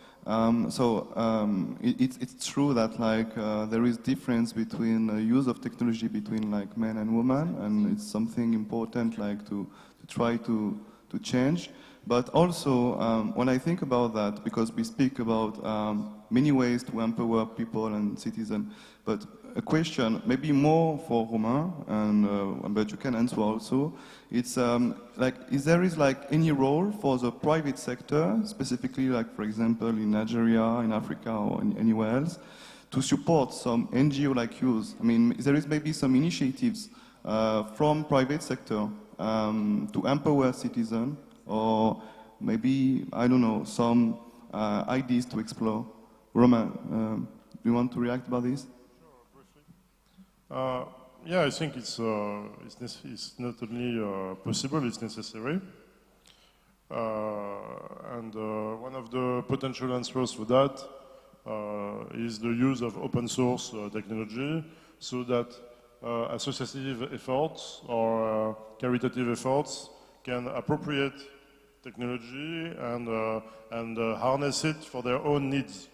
It's true that like there is difference between use of technology between like men and women, and it's something important like to try to change. But also when I think about that, because we speak about many ways to empower people and citizens, but a question maybe more for Romain, and but you can answer also. It's like, is there like any role for the private sector, specifically like for example in Nigeria, in Africa, or anywhere else, to support some NGO like yours? I mean, there is maybe some initiatives from private sector to empower citizens, or maybe, I don't know, some ideas to explore. Romain, do you want to react about this? Yeah, I think it's not only possible, it's necessary. And one of the potential answers for that is the use of open source technology, so that associative efforts or caritative efforts can appropriate technology and harness it for their own needs.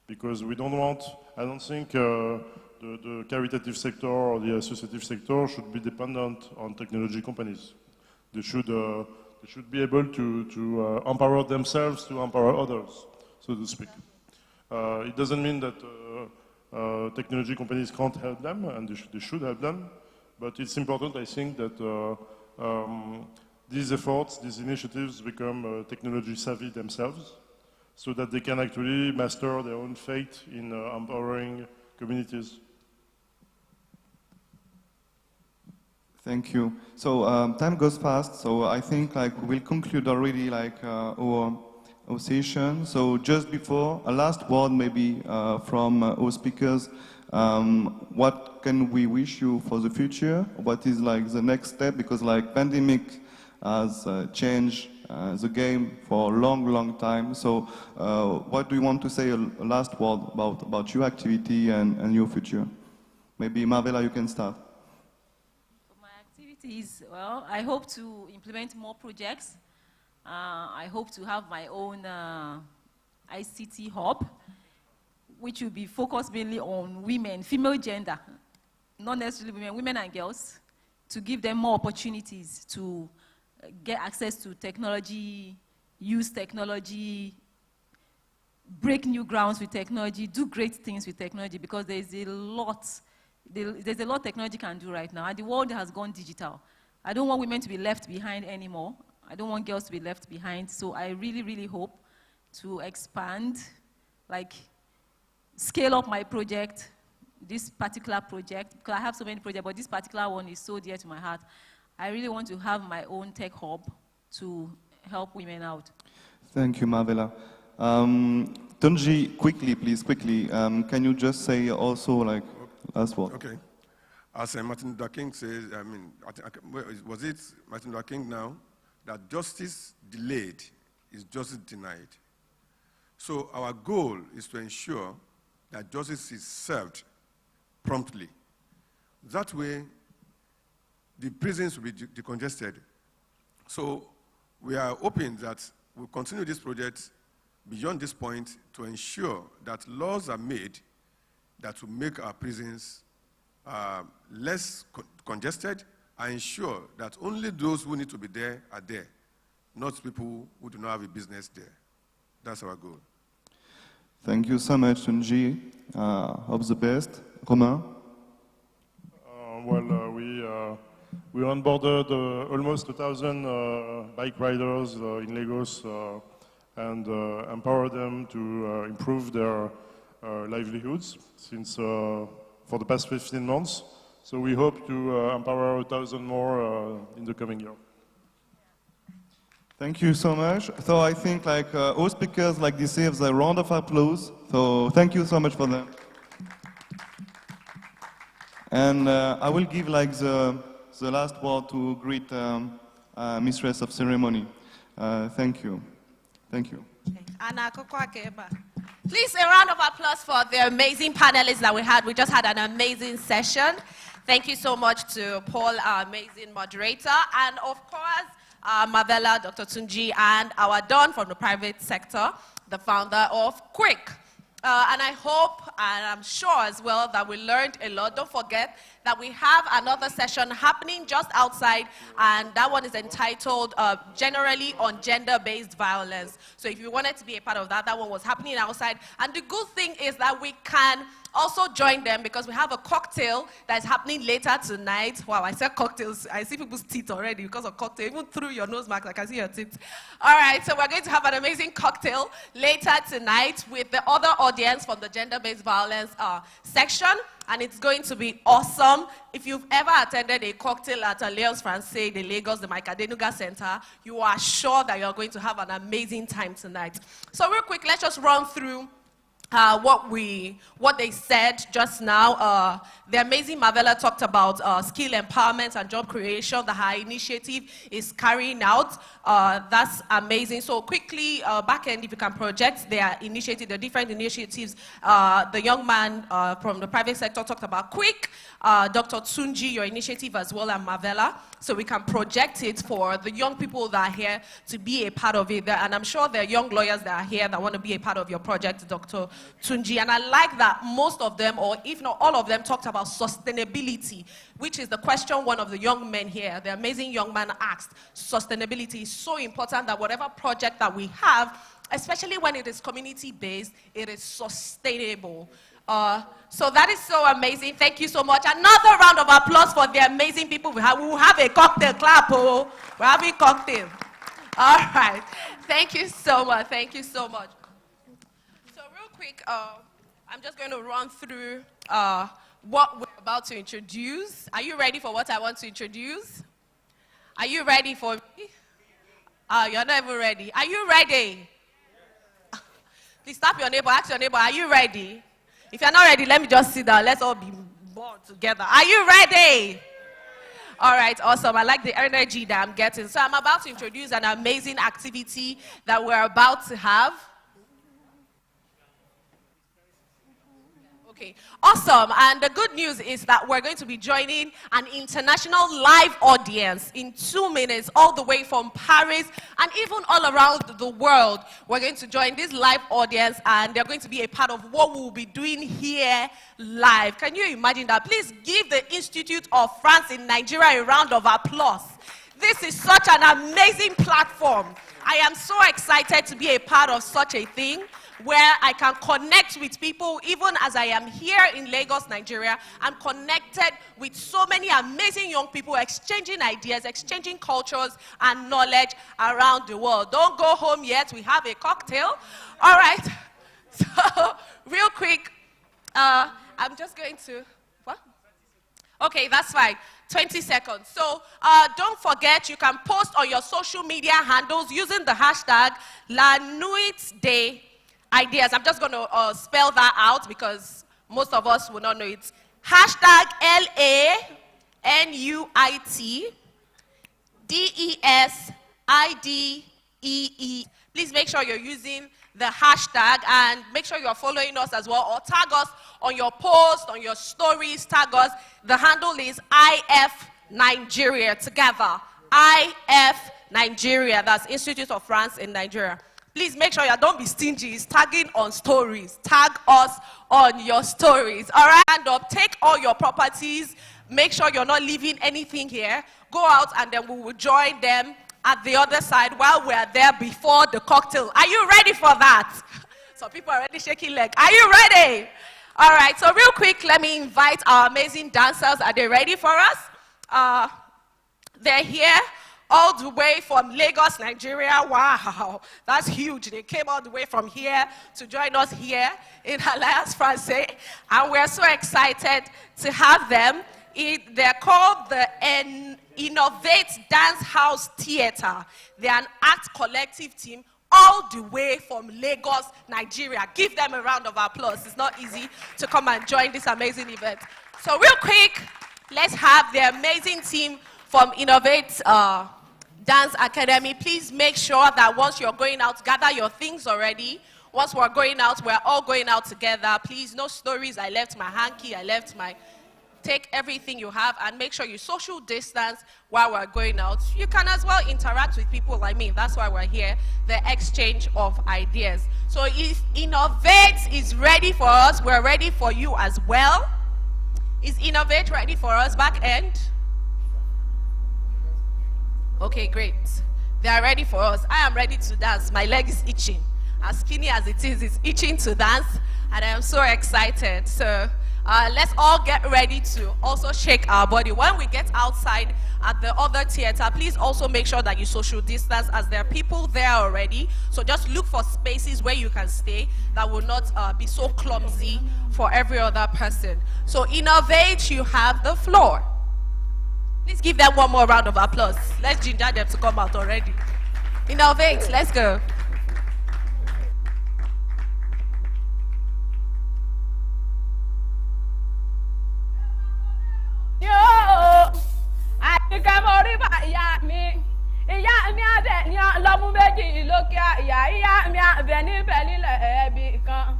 Because we don't want, I don't think the caritative sector or the associative sector should be dependent on technology companies. They should be able to empower themselves to empower others, so to speak. It doesn't mean that technology companies can't help them, and they should help them, but it's important, I think, that these efforts, these initiatives become technology savvy themselves, so that they can actually master their own fate in empowering communities. Thank you. So time goes fast, so I think like we'll conclude already like our session. So just before, a last word maybe from our speakers. What can we wish you for the future? What is like the next step? Because like pandemic has changed the game for a long, long time. So what do you want to say, a last word about your activity and your future? Maybe Marvella, you can start. Well, I hope to implement more projects. I hope to have my own ICT hub, which will be focused mainly on women, female gender, not necessarily women, women and girls, to give them more opportunities to get access to technology, use technology, break new grounds with technology, do great things with technology, because there's a lot technology can do right now, and the world has gone digital. I don't want women to be left behind anymore. I don't want girls to be left behind, so I really, really hope to expand, like scale up my project, this particular project, because I have so many projects, but this particular one is so dear to my heart. I really want to have my own tech hub to help women out. Thank you, Marvella. Tunji, quickly, please, quickly, can you just say also like ask for. Okay. As Martin Luther King says, was it Martin Luther King now, that justice delayed is justice denied. So our goal is to ensure that justice is served promptly. That way, the prisons will be decongested. So we are hoping that we'll continue this project beyond this point to ensure that laws are made that will make our prisons less congested and ensure that only those who need to be there are there, not people who do not have a business there. That's our goal. Thank you so much, Tunji. Hope the best. Romain? We onboarded almost 1,000 bike riders in Lagos and empower them to improve their livelihoods since for the past 15 months. So we hope to empower 1,000 more in the coming year. Thank you so much. So I think all speakers deserve a round of applause. So thank you so much for them. And I will give the last word to greet Mistress of Ceremony. Thank you. Thank you. Please, a round of applause for the amazing panelists that we had. We just had an amazing session. Thank you so much to Paul, our amazing moderator, and of course, Marvella, Dr. Tunji, and our Don from the private sector, the founder of Kwik. And I hope, and I'm sure as well, that we learned a lot. Don't forget that we have another session happening just outside, and that one is entitled Generally on Gender-Based Violence. So if you wanted to be a part of that, that one was happening outside. And the good thing is that we can also join them because we have a cocktail that is happening later tonight. Wow, I said cocktails. I see people's teeth already because of cocktail. Even through your nose marks, I can see your teeth. All right, so we're going to have an amazing cocktail later tonight with the other audience from the gender-based violence section, and it's going to be awesome. If you've ever attended a cocktail at Alliance Française de Lagos, the Adenuga Centre, you are sure that you're going to have an amazing time tonight. So real quick, let's just run through what they said just now. The amazing Marvella talked about skill empowerment and job creation that her initiative is carrying out. That's amazing. So quickly, back end, if you can project their initiative, the different initiatives. The young man from the private sector talked about Kwik, Dr. Tunji, your initiative as well, and Marvella. So we can project it for the young people that are here to be a part of it. And I'm sure there are young lawyers that are here that want to be a part of your project, Dr. Tunji. And I like that most of them, or if not all of them, talked about sustainability, which is the question one of the young men here, the amazing young man, asked. Sustainability is so important that whatever project that we have, especially when it is community-based, it is sustainable. So that is so amazing. Thank you so much. Another round of applause for the amazing people we have. We will have a cocktail clap. Oh, we're having cocktail. All right. Thank you so much. Thank you so much. So real quick, I'm just going to run through what we're about to introduce. Are you ready for what I want to introduce? Are you ready for me? You're not even ready. Are you ready? Please stop your neighbor. Ask your neighbor, are you ready? If you're not ready, let me just sit down. Let's all be bored together. Are you ready? All right, awesome. I like the energy that I'm getting. So I'm about to introduce an amazing activity that we're about to have. Okay, awesome. And the good news is that we're going to be joining an international live audience in 2 minutes, all the way from Paris and even all around the world. We're going to join this live audience, and they're going to be a part of what we'll be doing here live. Can you imagine that? Please give the Institute of France in Nigeria a round of applause. This is such an amazing platform. I am so excited to be a part of such a thing, where I can connect with people. Even as I am here in Lagos, Nigeria, I'm connected with so many amazing young people, exchanging ideas, exchanging cultures and knowledge around the world. Don't go home yet, we have a cocktail. All right, so real quick, I'm just going to, what? Okay, that's fine. 20 seconds. So don't forget, you can post on your social media handles using the hashtag #LaNuitDayIdeas. I'm just going to spell that out because most of us will not know it. Hashtag LANUITDESIDEE. Please make sure you're using the hashtag and make sure you're following us as well, or tag us on your posts, on your stories, tag us. The handle is IF Nigeria together. IF Nigeria, that's Institute of France in Nigeria. Please make sure you don't be stingy. It's tagging on stories. Tag us on your stories. All right? Hand up. Take all your properties. Make sure you're not leaving anything here. Go out and then we will join them at the other side while we're there before the cocktail. Are you ready for that? Some people are already shaking leg. Are you ready? All right. So real quick, let me invite our amazing dancers. Are they ready for us? They're here. All the way from Lagos, Nigeria. Wow, that's huge. They came all the way from here to join us here in Alliance Française, and we're so excited to have them. They're called the Innovate Dance House Theater. They're an art collective team all the way from Lagos, Nigeria. Give them a round of applause. It's not easy to come and join this amazing event. So real quick, let's have the amazing team from Innovate Dance Academy. Please make sure that once you're going out, gather your things already. Once we're going out, we're all going out together. Please, no stories. I left my hanky, I left my... Take everything you have and make sure you social distance while we're going out. You can as well interact with people like me. That's why we're here, the exchange of ideas. So if Innovate is ready for us, we're ready for you as well. Is Innovate ready for us back end? Okay, great. They are ready for us. I am ready to dance. My leg is itching. As skinny as it is, it's itching to dance. And I am so excited. So let's all get ready to also shake our body. When we get outside at the other theater, please also make sure that you social distance, as there are people there already. So just look for spaces where you can stay that will not be so clumsy for every other person. So Innovate, you have the floor. Please give them one more round of applause. Let's ginger them to come out already. Innovate, let's go. Yo, I think I'm already by me. Iya mi ade ni lomu meji loke iya mi abeni beli le bi kan.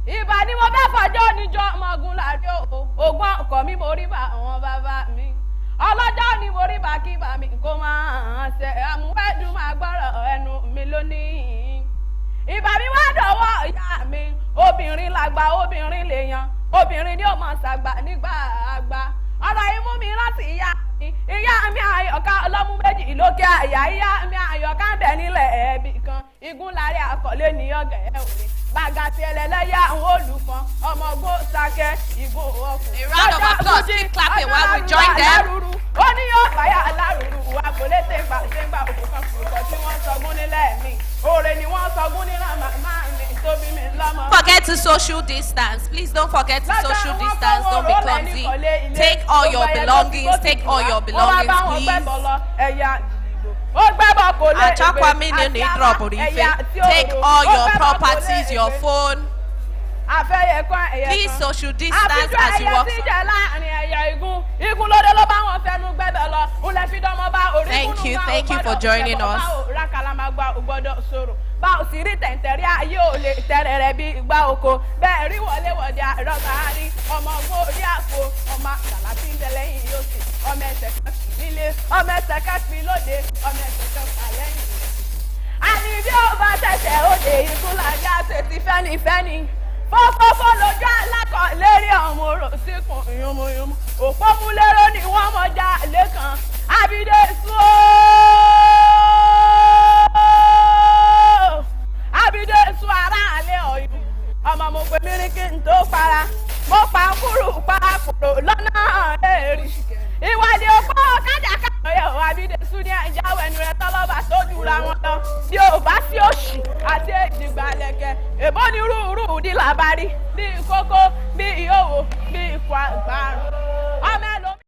Iba ni mo be fajo ni jo mogun lari o. Ogbon ko mi mo ri ba awon baba mi. Ọlọ́jọ́ ni mo rí bá kí bá mi kó máa ṣe àmúwẹ́dùn máa gbọ́rọ̀ ẹnu mi lónìí. Ìbá mi wá dọ̀wọ́ ìyá mi, obìnrin làgbà, obìnrin lèèyàn, obìnrin ni ó máa ṣàgbà nígbà àgbà. Ọ̀rọ̀ imú mi rántí ìyá mi àyọ̀ká ọlọ́mú méjì lókè àyà, ìyá mi àyọ̀ká ń bẹ nílẹ̀ ẹ̀ẹ́bì kan, igun lárí àkọlé ní ọ̀gẹ̀ òní. Bàgàtì ẹlẹ́lẹ́yà àwọn olùfọ́n, ọmọ ogbó sákẹ́, igun ọkùnrin. A round of applause, keep clapping while we join them. Ó ní yóò fàyà alárùrù, wà kò lè tẹ́gbà òkú kan kùrùkọ tí wọ́n sọgún nílẹ̀ mi. Òòrè ni wọ́n sọgún nílẹ̀ màmá mi, tóbi mi lọ́mọ. Forget to social distance. Please don't forget to social distance. Don't be clumsy. Take all your belongings. Take all your belongings, please. Take all your properties, your phone. Please social distance as you walk. Thank you for joining us. Fọ́fọ́fọ́ lójú alákọ̀ lérí ọmọ orò síkùn yúnmúyúnmú. Òpó mú lérò ni wọ́n mọ̀já lẹ́kàn. Abídé sùn. Abídé sùn ará àlẹ́ ọ̀yún. Ọmọ mo pè mí ní kí n tó para. Mo pa kúrú pa kúrò lọ́nà èrì. Ìwádìí òpó kájàkájọ yẹ̀ wá Abídé sùn ní ìjáwé ẹnu rẹ̀ tọ́lọ́bà tó jura wọn lọ. Bí o bá sí òṣì àti ìdìgbà lẹ̀kẹ̀. Èbó ni rúurú di làbárí. Bí kókó, bí ìhòòhò, bí ikú àgbàrùn. Ọmọ ẹlòmí.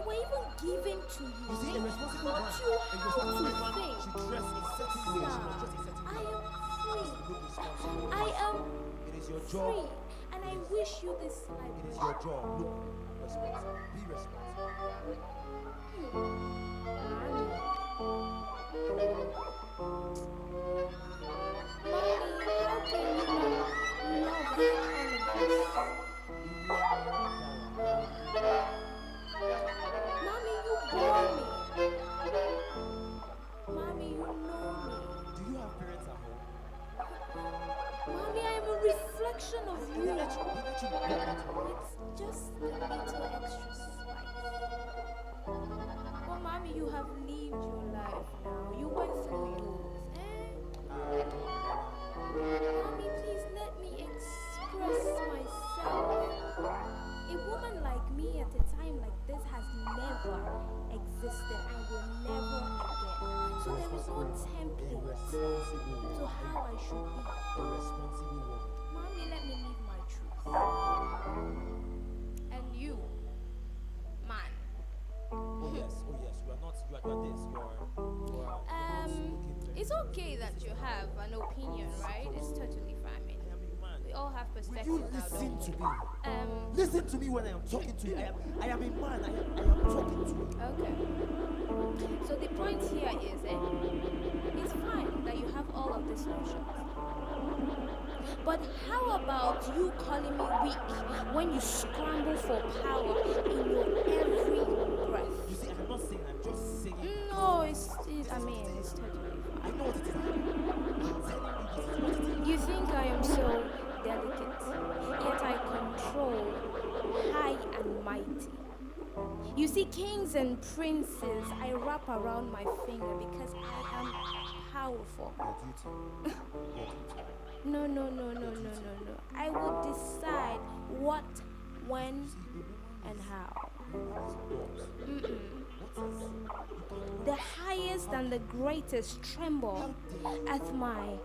were even given to you. You see, a responsible What man, you a responsible have man to think. should dress in certain ways, Sir, not just in certain I ways. am free. Look responsible. I am It is your job. free. And I wish you this life. It is your job. Look responsible. Be responsible. Mommy, how can you not love all of this? Mommy, you bore me. Mommy, you know me. Do you have parents at home? Mommy, I am a reflection of you. They let you look at you. It's just a little extra spice. But mommy, you have lived your life now. You went through yours. Mommy, please let me express myself. A woman like me at a time like this has never existed and will never again. So there is no template to how I should be. A responsible woman. Mommy, let me live my truth. And you, man. Oh yes. You are not this. You are It's okay that you have an opinion, right? It's totally fine. I mean, we all have perspectives Will you now, listen don't to we? me? Listen to me when I am talking to you. I am a man. I am talking to you. Okay. So the point here is, it's fine that you have all of these notions. But how about you calling me weak when you scramble for power in your every breath? You see, I'm not saying, I'm just saying. No, it's totally fine. I know what it is. I'm telling you, this is what it is. You think I am so delicate, yet I control high and mighty. You see, kings and princes, I wrap around my finger because I am powerful. No. I will decide what, when, and how. The highest and the greatest tremble at my...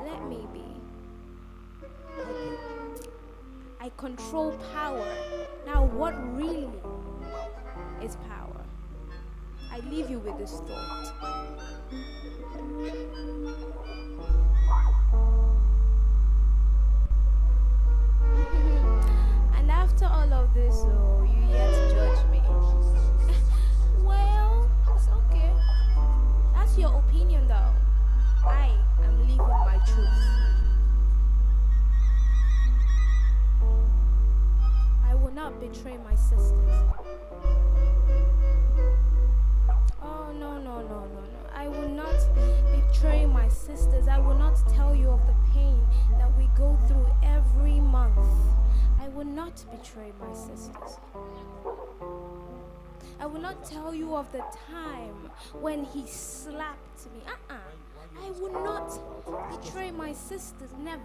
Let me be. I control power. Now what really is power? I leave you with this thought. And after all of this, you yet to judge me. Well, it's okay. That's your opinion though. I am living my truth. I will not betray my sisters. Oh, no. I will not betray my sisters. I will not tell you of the pain that we go through every month. I will not betray my sisters. I will not tell you of the time when he slapped me. I will not betray my sisters. Never.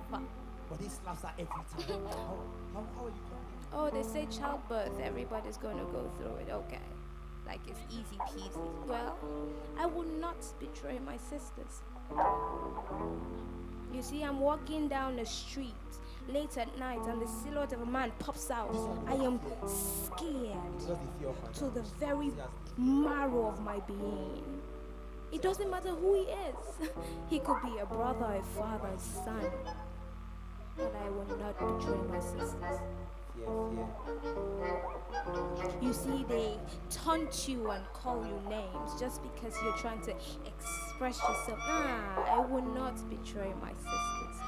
But he slaps her every time. How are you complaining? Oh, they say childbirth, everybody's going to go through it. Okay. Like it's easy peasy. Well, I will not betray my sisters. You see, I'm walking down the street late at night and the silhouette of a man pops out. I am scared to the very marrow of my being. It doesn't matter who he is. He could be a brother, a father, a son. But I will not betray my sisters. You see, they taunt you and call you names just because you're trying to express yourself. I will not betray my sisters.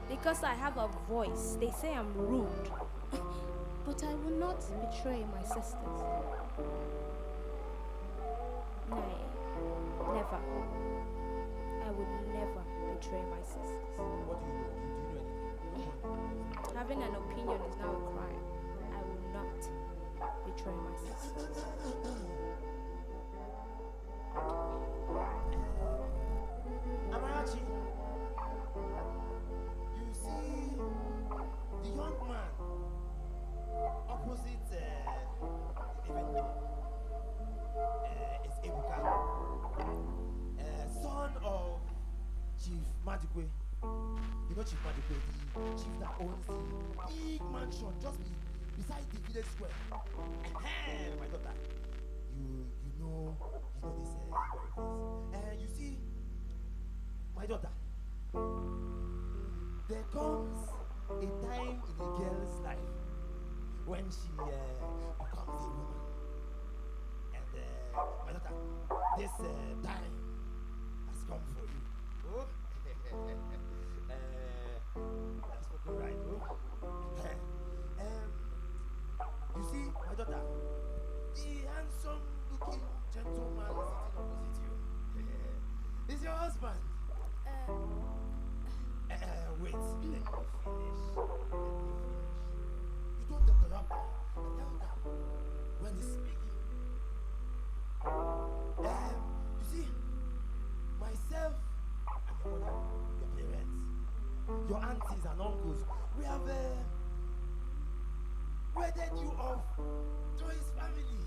Because I have a voice, they say I'm rude. But I will not betray my sisters. Nay, never. I would never betray my sisters. What do you know? Do you know anything? Having an opinion is now a crime. I will not betray my sisters. Amarachi, you see, the young man opposite even is Ebuka, son of Chief Madikwe. You know Chief Madikwe, the chief that owns the mansion just beside the village square. My daughter, you know this very place. And you see, my daughter, there comes a time in a girl's life when she becomes a woman. And my daughter, this time has come for you. Oh, that's spoken right, oh. You see, my daughter, the handsome-looking gentleman sitting opposite you is your husband. Wait, let me finish. You don't interrupt her. Tell her when he's speaking. You see, myself and your mother, your parents, your aunties and uncles, we have wedded you off to his family.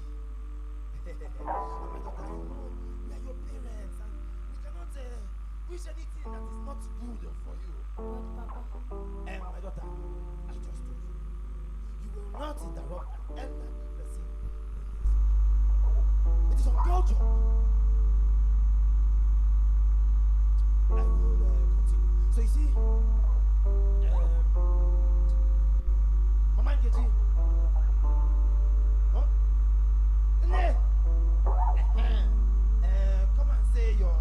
And my daughter, you know, we are your parents, and we cannot wish anything that is not good for you. And my daughter, I just told you, you will not interrupt an elderly person. It is uncultured. I will continue. So you see, Mama Nkechi, huh? Come and say your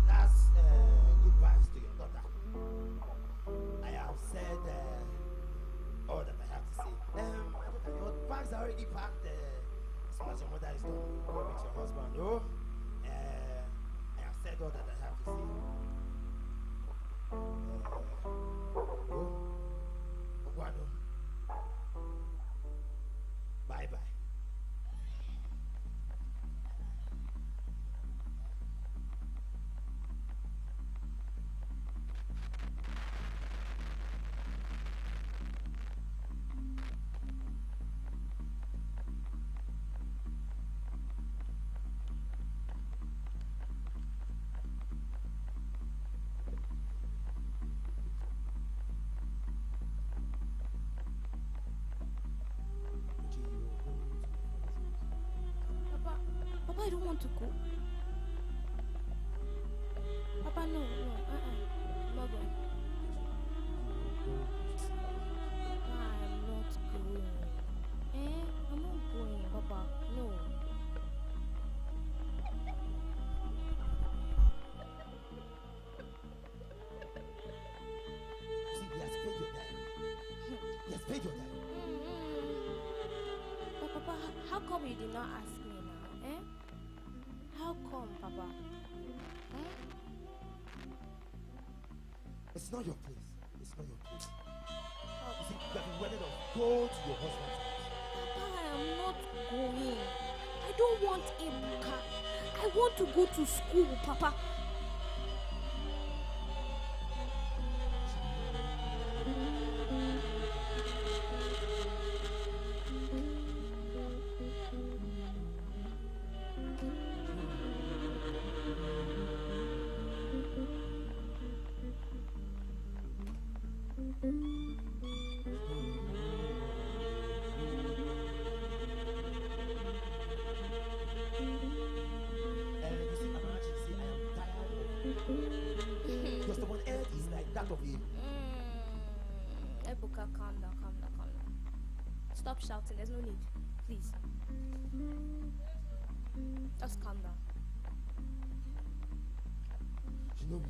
last goodbyes to your daughter. I have said all that I have to say. My daughter, your bags are already packed. As soon as your mother is done, go with your husband. Oh, I have said all that I have to say. Bye bye. Papa, I don't want to go. Papa, no, I'm not going. Papa, I'm not going. I'm not going, Papa, no. See, he has paid your time. He has paid your time. But Papa, how come you did not ask me now, How come, Papa? It's not your place. It's not your place. You see, you have been wedded off. Go to your husband's house. Papa, I am not going. I don't want a Buka. I want to go to school, Papa. Your stubborn head is like that of him. Ebuka, calm down. Stop shouting, there's no need. Please. Just calm down. You know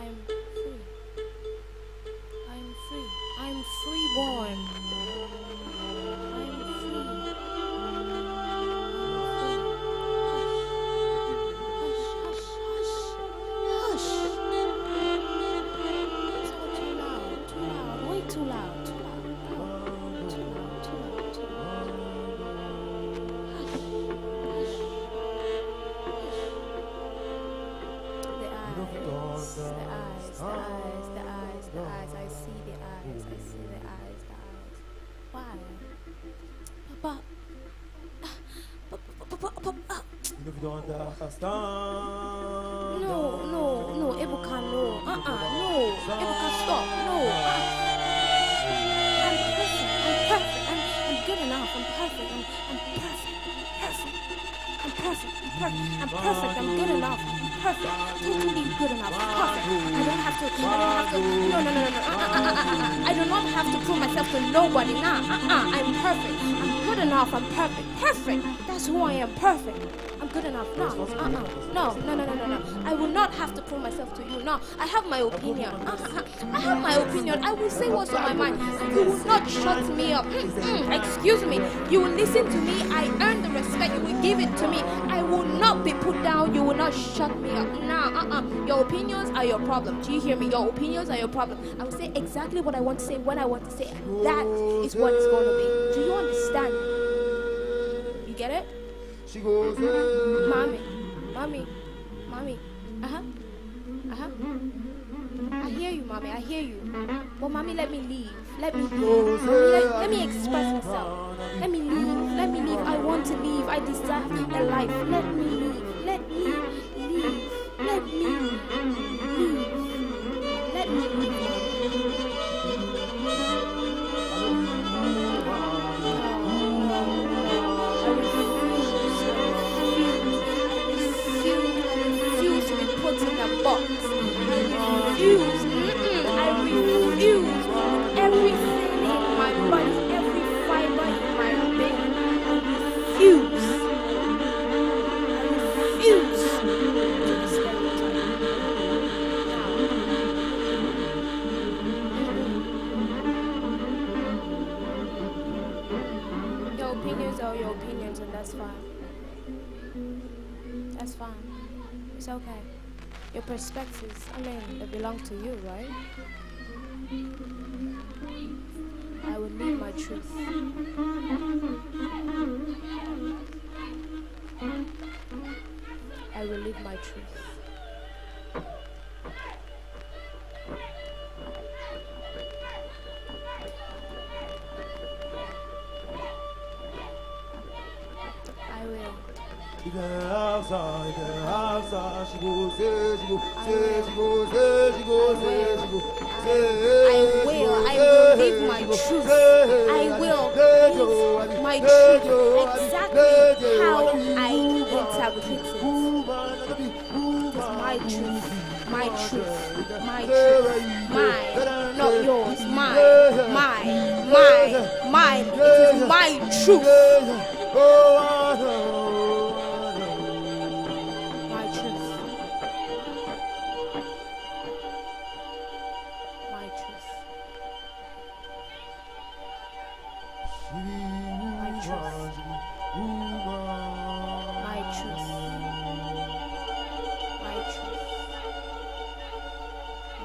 I'm free. I'm free. I'm freeborn. I'm free. Hush, hush, hush, hush. It's all too loud, way too loud, too loud, too loud, too loud, too loud. Hush, hush, hush. The eyes, the eyes, the eyes, the eyes, the eyes. I see the eyes, I see the eyes, the eyes. Why? Papa. You don't understand. No, Ebuka, no. No. Ebuka, stop. No. I'm perfect. I'm good enough. I'm perfect. I'm good enough. I'm perfect. Totally good enough. Perfect. I don't have to. No. I do not have to prove myself to nobody. I'm perfect. I'm good enough. I'm perfect. That's who I am. Perfect. I'm good enough. No. I will not have to prove myself to you. No. I have my opinion. I have my opinion. I will say what's on my mind. You will not shut me up. Excuse me. You will listen to me. I earn the respect. You will give it to me. I will not be put down. You will not shut me up. Your opinions are your problem. Do you hear me? Your opinions are your problem. I will say exactly what I want to say when I want to say it. That is what it's going to be. Do you understand? You get it? She goes, Mommy. I hear you, Mommy. I hear you. But Mommy, let me leave. Let me leave. Let me express myself. Let me leave. I want to leave. I deserve a life. Let me leave. Let me leave. Let me leave. Let me leave. I refuse everything in my body, every fiber in my being. I refuse to be stereotyped. Your opinions are your opinions, and that's fine. That's fine. It's okay. Your perspectives, they belong to you, right? I will leave my truth. I will live my truth. I will. She goes, I will live my truth. I will live my truth exactly how I interpret it. It's my truth. Mine, not yours. Mine. It is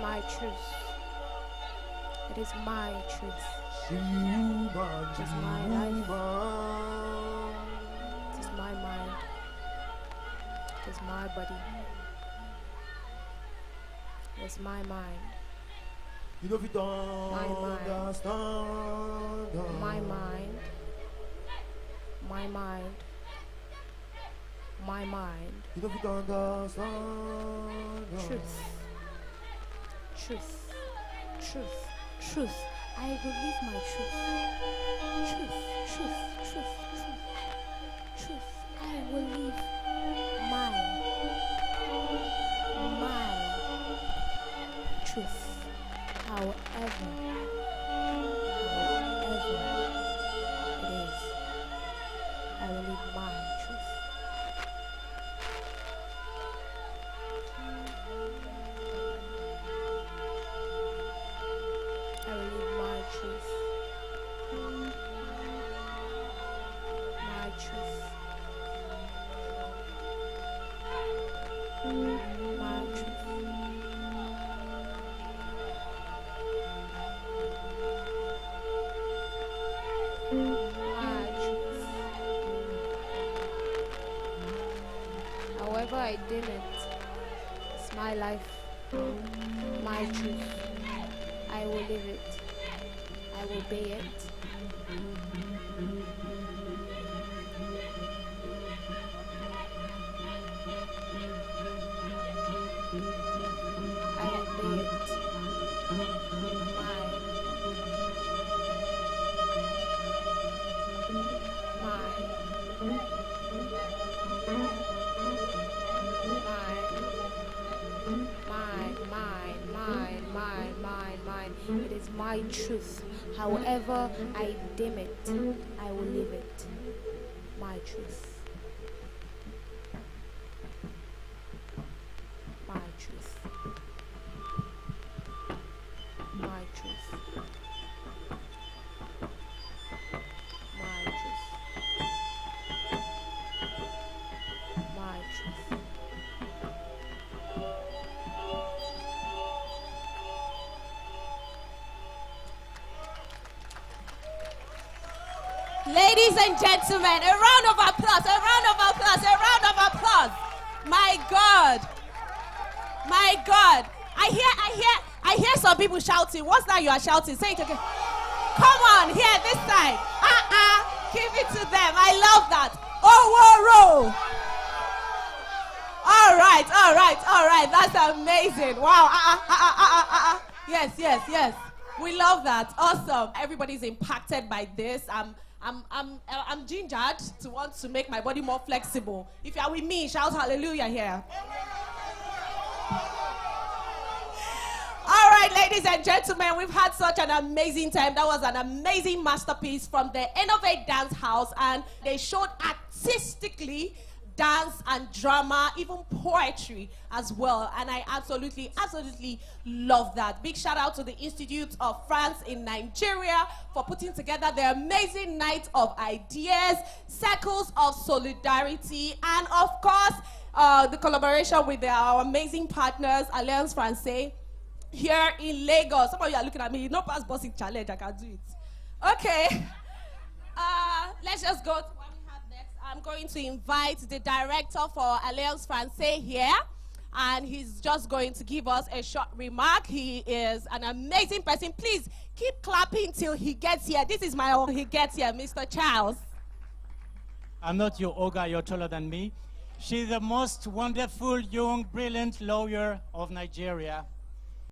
my truth. It is my truth. It is my life. It is my mind. It is my body. It is my mind. You know if you don't understand. My mind. My mind. My mind. You know if you don't understand. Truth. I will live my truth. Truth. I will live my truth. However it is, I will live my truth. I deem it. It's my life, my truth. I will live it. I will be it. I will be it. It is my truth. However I deem it, I will live it. My truth. My truth. My truth. My truth. My truth. Ladies and gentlemen, a round of applause, a round of applause, a round of applause. My God. My God. I hear some people shouting. What's that you are shouting? Say it again. Come on, here, this side. Give it to them. I love that. Oh, whoa, whoa. All right. That's amazing. Wow. Yes. We love that. Awesome. Everybody's impacted by this. I'm gingered to want to make my body more flexible. If you are with me, shout hallelujah here. All right, ladies and gentlemen, we've had such an amazing time. That was an amazing masterpiece from the Innovate Dance House, and they showed artistically dance and drama, even poetry as well. And I absolutely love that. Big shout out to the Institute of France in Nigeria for putting together the amazing night of ideas, circles of solidarity, and of course, the collaboration with our amazing partners, Alliance Française, here in Lagos. Some of you are looking at me, no pass bossing challenge, I can do it. Okay, let's just go to what we have next. I'm going to invite the director for Alliance Française here, and he's just going to give us a short remark. He is an amazing person. Please keep clapping till he gets here. This is my own, he gets here, Mr. Charles. I'm not your Oga, you're taller than me. She's the most wonderful, young, brilliant lawyer of Nigeria.